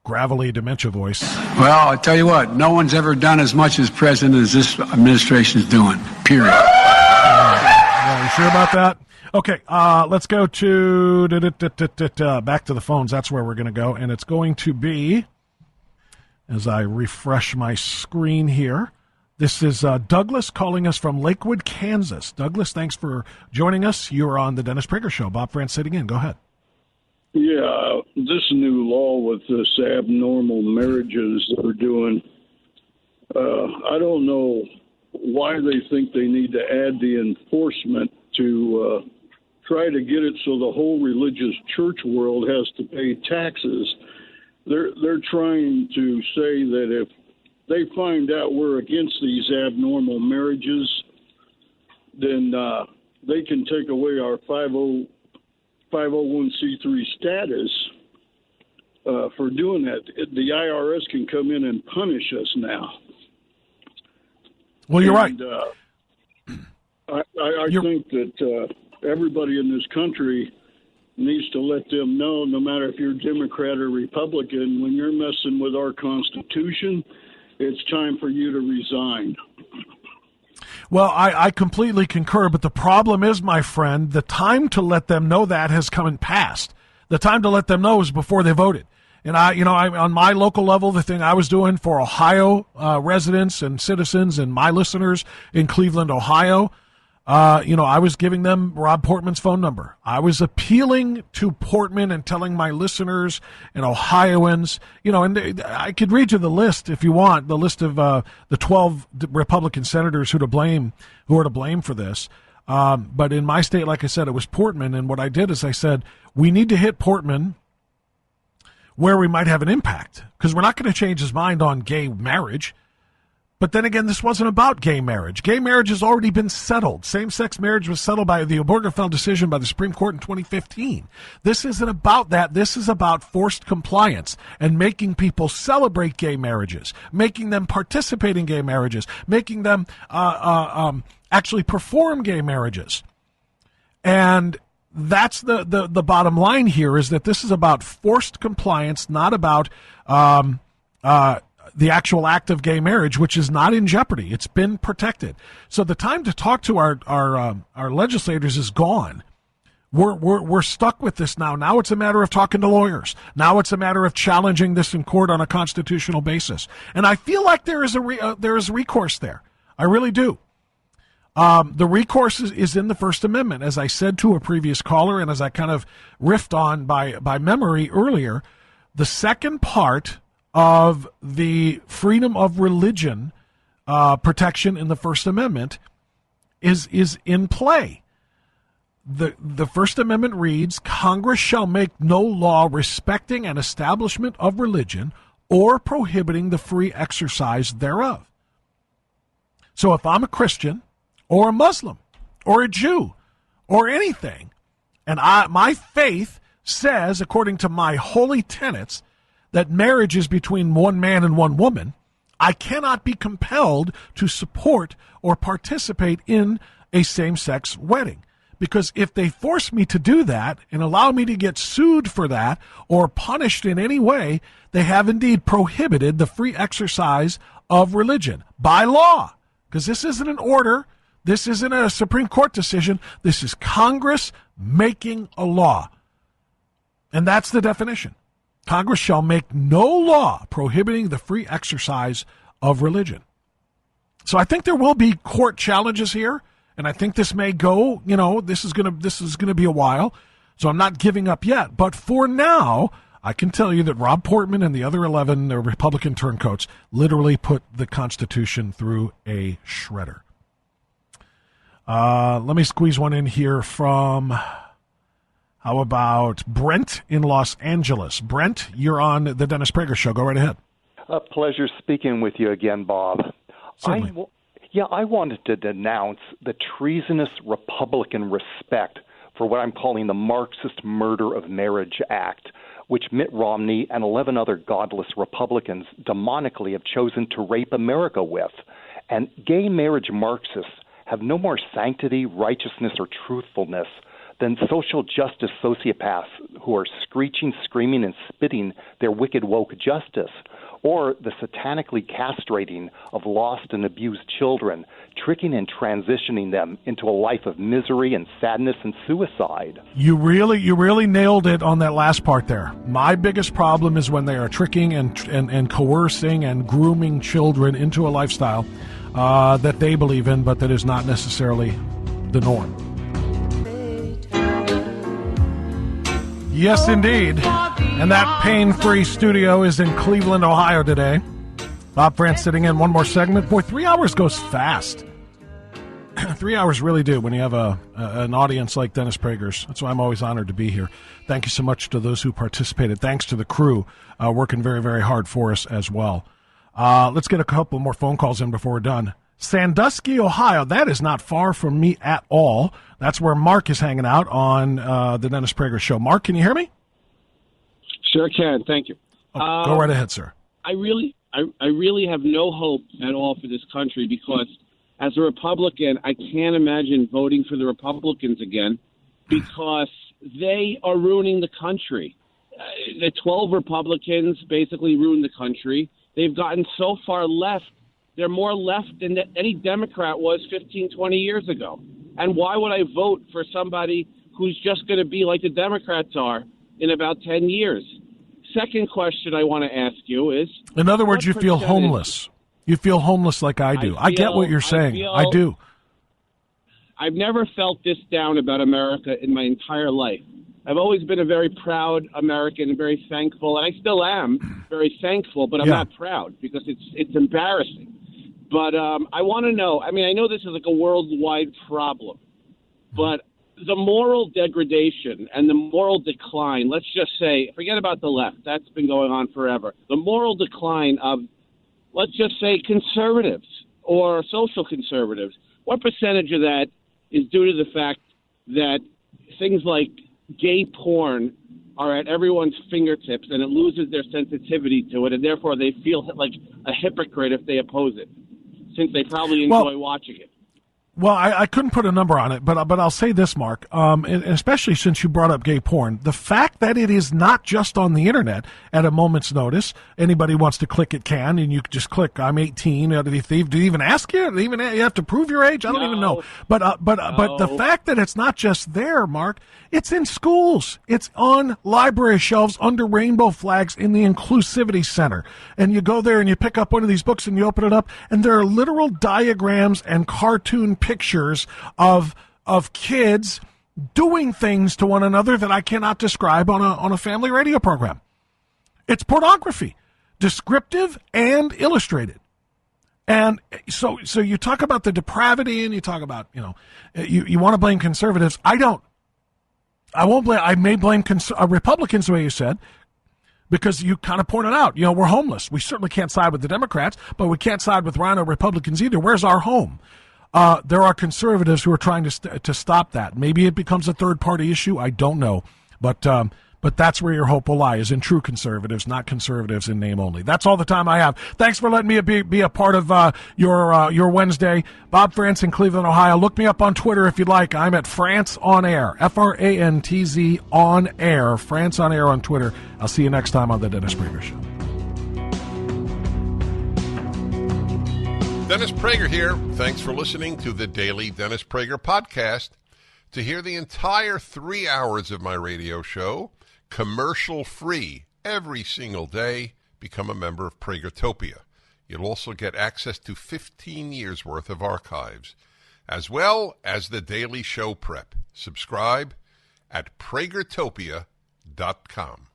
gravelly dementia voice. Well, I tell you what, no one's ever done as much as president as this administration is doing, period. You sure about that? Okay, let's go to back to the phones. That's where we're going to go, and it's going to be, as I refresh my screen here, this is Douglas calling us from Lakewood, Kansas. Douglas, thanks for joining us. You're on the Dennis Prager Show. Bob Frantz sitting in. Go ahead. Yeah, this new law with this abnormal marriages that we're doing, I don't know why they think they need to add the enforcement to try to get it so the whole religious church world has to pay taxes. They're trying to say that if they find out we're against these abnormal marriages, then they can take away our 501c3 status for doing that. The IRS can come in and punish us now. Well, you're right. I think that everybody in this country needs to let them know, no matter if you're Democrat or Republican, when you're messing with our Constitution, it's time for you to resign. Well, I completely concur, but the problem is, my friend, the time to let them know that has come and passed. The time to let them know is before they voted. And I on my local level, the thing I was doing for Ohio residents and citizens and my listeners in Cleveland, Ohio, I was giving them Rob Portman's phone number. I was appealing to Portman and telling my listeners and Ohioans, and I could read you the list if you want, the list of the 12 Republican senators who are to blame for this. But in my state, like I said, it was Portman. And what I did is I said, we need to hit Portman where we might have an impact, because we're not going to change his mind on gay marriage. But then again, this wasn't about gay marriage. Gay marriage has already been settled. Same-sex marriage was settled by the Obergefell decision by the Supreme Court in 2015. This isn't about that. This is about forced compliance and making people celebrate gay marriages, making them participate in gay marriages, making them actually perform gay marriages. And that's the bottom line here, is that this is about forced compliance, not about the actual act of gay marriage, which is not in jeopardy. It's been protected. So the time to talk to our legislators is gone. We're stuck with this now. Now it's a matter of talking to lawyers. Now it's a matter of challenging this in court on a constitutional basis. And I feel like there is recourse there. I really do. The recourse is in the First Amendment, as I said to a previous caller, and as I kind of riffed on by memory earlier. The second part of the freedom of religion protection in the First Amendment is in play. The First Amendment reads, Congress shall make no law respecting an establishment of religion or prohibiting the free exercise thereof. So if I'm a Christian or a Muslim or a Jew or anything, and my faith says, according to my holy tenets, that marriage is between one man and one woman, I cannot be compelled to support or participate in a same-sex wedding, Because if they force me to do that and allow me to get sued for that or punished in any way, they have indeed prohibited the free exercise of religion by law. Because this isn't an order. This isn't a Supreme Court decision. This is Congress making a law. And that's the definition. Congress shall make no law prohibiting the free exercise of religion. So I think there will be court challenges here. And I think this may go, this is going to be a while. So I'm not giving up yet. But for now, I can tell you that Rob Portman and the other 11 Republican turncoats literally put the Constitution through a shredder. Let me squeeze one in here from, how about Brent in Los Angeles? Brent, you're on the Dennis Prager Show. Go right ahead. A pleasure speaking with you again, Bob. Certainly. I wanted to denounce the treasonous Republican respect for what I'm calling the Marxist Murder of Marriage Act, which Mitt Romney and 11 other godless Republicans demonically have chosen to rape America with. And gay marriage Marxists have no more sanctity, righteousness, or truthfulness than social justice sociopaths who are screeching, screaming, and spitting their wicked woke justice, or the satanically castrating of lost and abused children, tricking and transitioning them into a life of misery and sadness and suicide. You really nailed it on that last part there. My biggest problem is when they are tricking and coercing and grooming children into a lifestyle that they believe in, but that is not necessarily the norm. Yes, indeed. And that pain-free studio is in Cleveland, Ohio today. Bob Frantz sitting in one more segment. Boy, 3 hours goes fast. 3 hours really do when you have an audience like Dennis Prager's. That's why I'm always honored to be here. Thank you so much to those who participated. Thanks to the crew working very, very hard for us as well. Let's get a couple more phone calls in before we're done. Sandusky, Ohio. That is not far from me at all. That's where Mark is hanging out on the Dennis Prager Show. Mark, can you hear me? Sure can. Thank you. Go right ahead, sir. I really have no hope at all for this country because as a Republican, I can't imagine voting for the Republicans again because they are ruining the country. The 12 Republicans basically ruined the country. They've gotten so far left. They're more left than any Democrat was 15, 20 years ago. And why would I vote for somebody who's just going to be like the Democrats are in about 10 years? Second question I want to ask you is... In other words, you feel homeless. You feel homeless like I do. I get what you're saying. I do. I've never felt this down about America in my entire life. I've always been a very proud American and very thankful, and I still am very thankful, but I'm not proud because it's embarrassing. But I want to know, I know this is like a worldwide problem, but the moral degradation and the moral decline, let's just say, forget about the left. That's been going on forever. The moral decline of, let's just say, conservatives or social conservatives, what percentage of that is due to the fact that things like gay porn are at everyone's fingertips and it loses their sensitivity to it, and therefore they feel like a hypocrite if they oppose it, since they probably enjoy watching it? Well, I couldn't put a number on it, but I'll say this, Mark, and especially since you brought up gay porn, the fact that it is not just on the internet at a moment's notice, anybody wants to click it can, and you can just click, I'm 18, do they even ask you? Do you have to prove your age? I don't even know. But the fact that it's not just there, Mark, it's in schools. It's on library shelves under rainbow flags in the Inclusivity Center. And you go there and you pick up one of these books and you open it up, and there are literal diagrams and cartoon pictures of kids doing things to one another that I cannot describe on a family radio program. It's pornography, descriptive and illustrated. And so you talk about the depravity and you talk about, you want to blame conservatives. I don't. I won't blame. I may blame Republicans, the way you said, because you kind of pointed out, we're homeless. We certainly can't side with the Democrats, but we can't side with Rhino Republicans either. Where's our home? There are conservatives who are trying to stop that. Maybe it becomes a third-party issue. I don't know. But But that's where your hope will lie, is in true conservatives, not conservatives in name only. That's all the time I have. Thanks for letting me be a part of your Wednesday. Bob Frantz in Cleveland, Ohio. Look me up on Twitter if you'd like. I'm at Frantz on Air, Frantz on Air, Frantz on Air on Twitter. I'll see you next time on The Dennis Prager Show. Dennis Prager here. Thanks for listening to the Daily Dennis Prager Podcast. To hear the entire 3 hours of my radio show, commercial-free, every single day, become a member of Pragertopia. You'll also get access to 15 years' worth of archives, as well as the daily show prep. Subscribe at Pragertopia.com.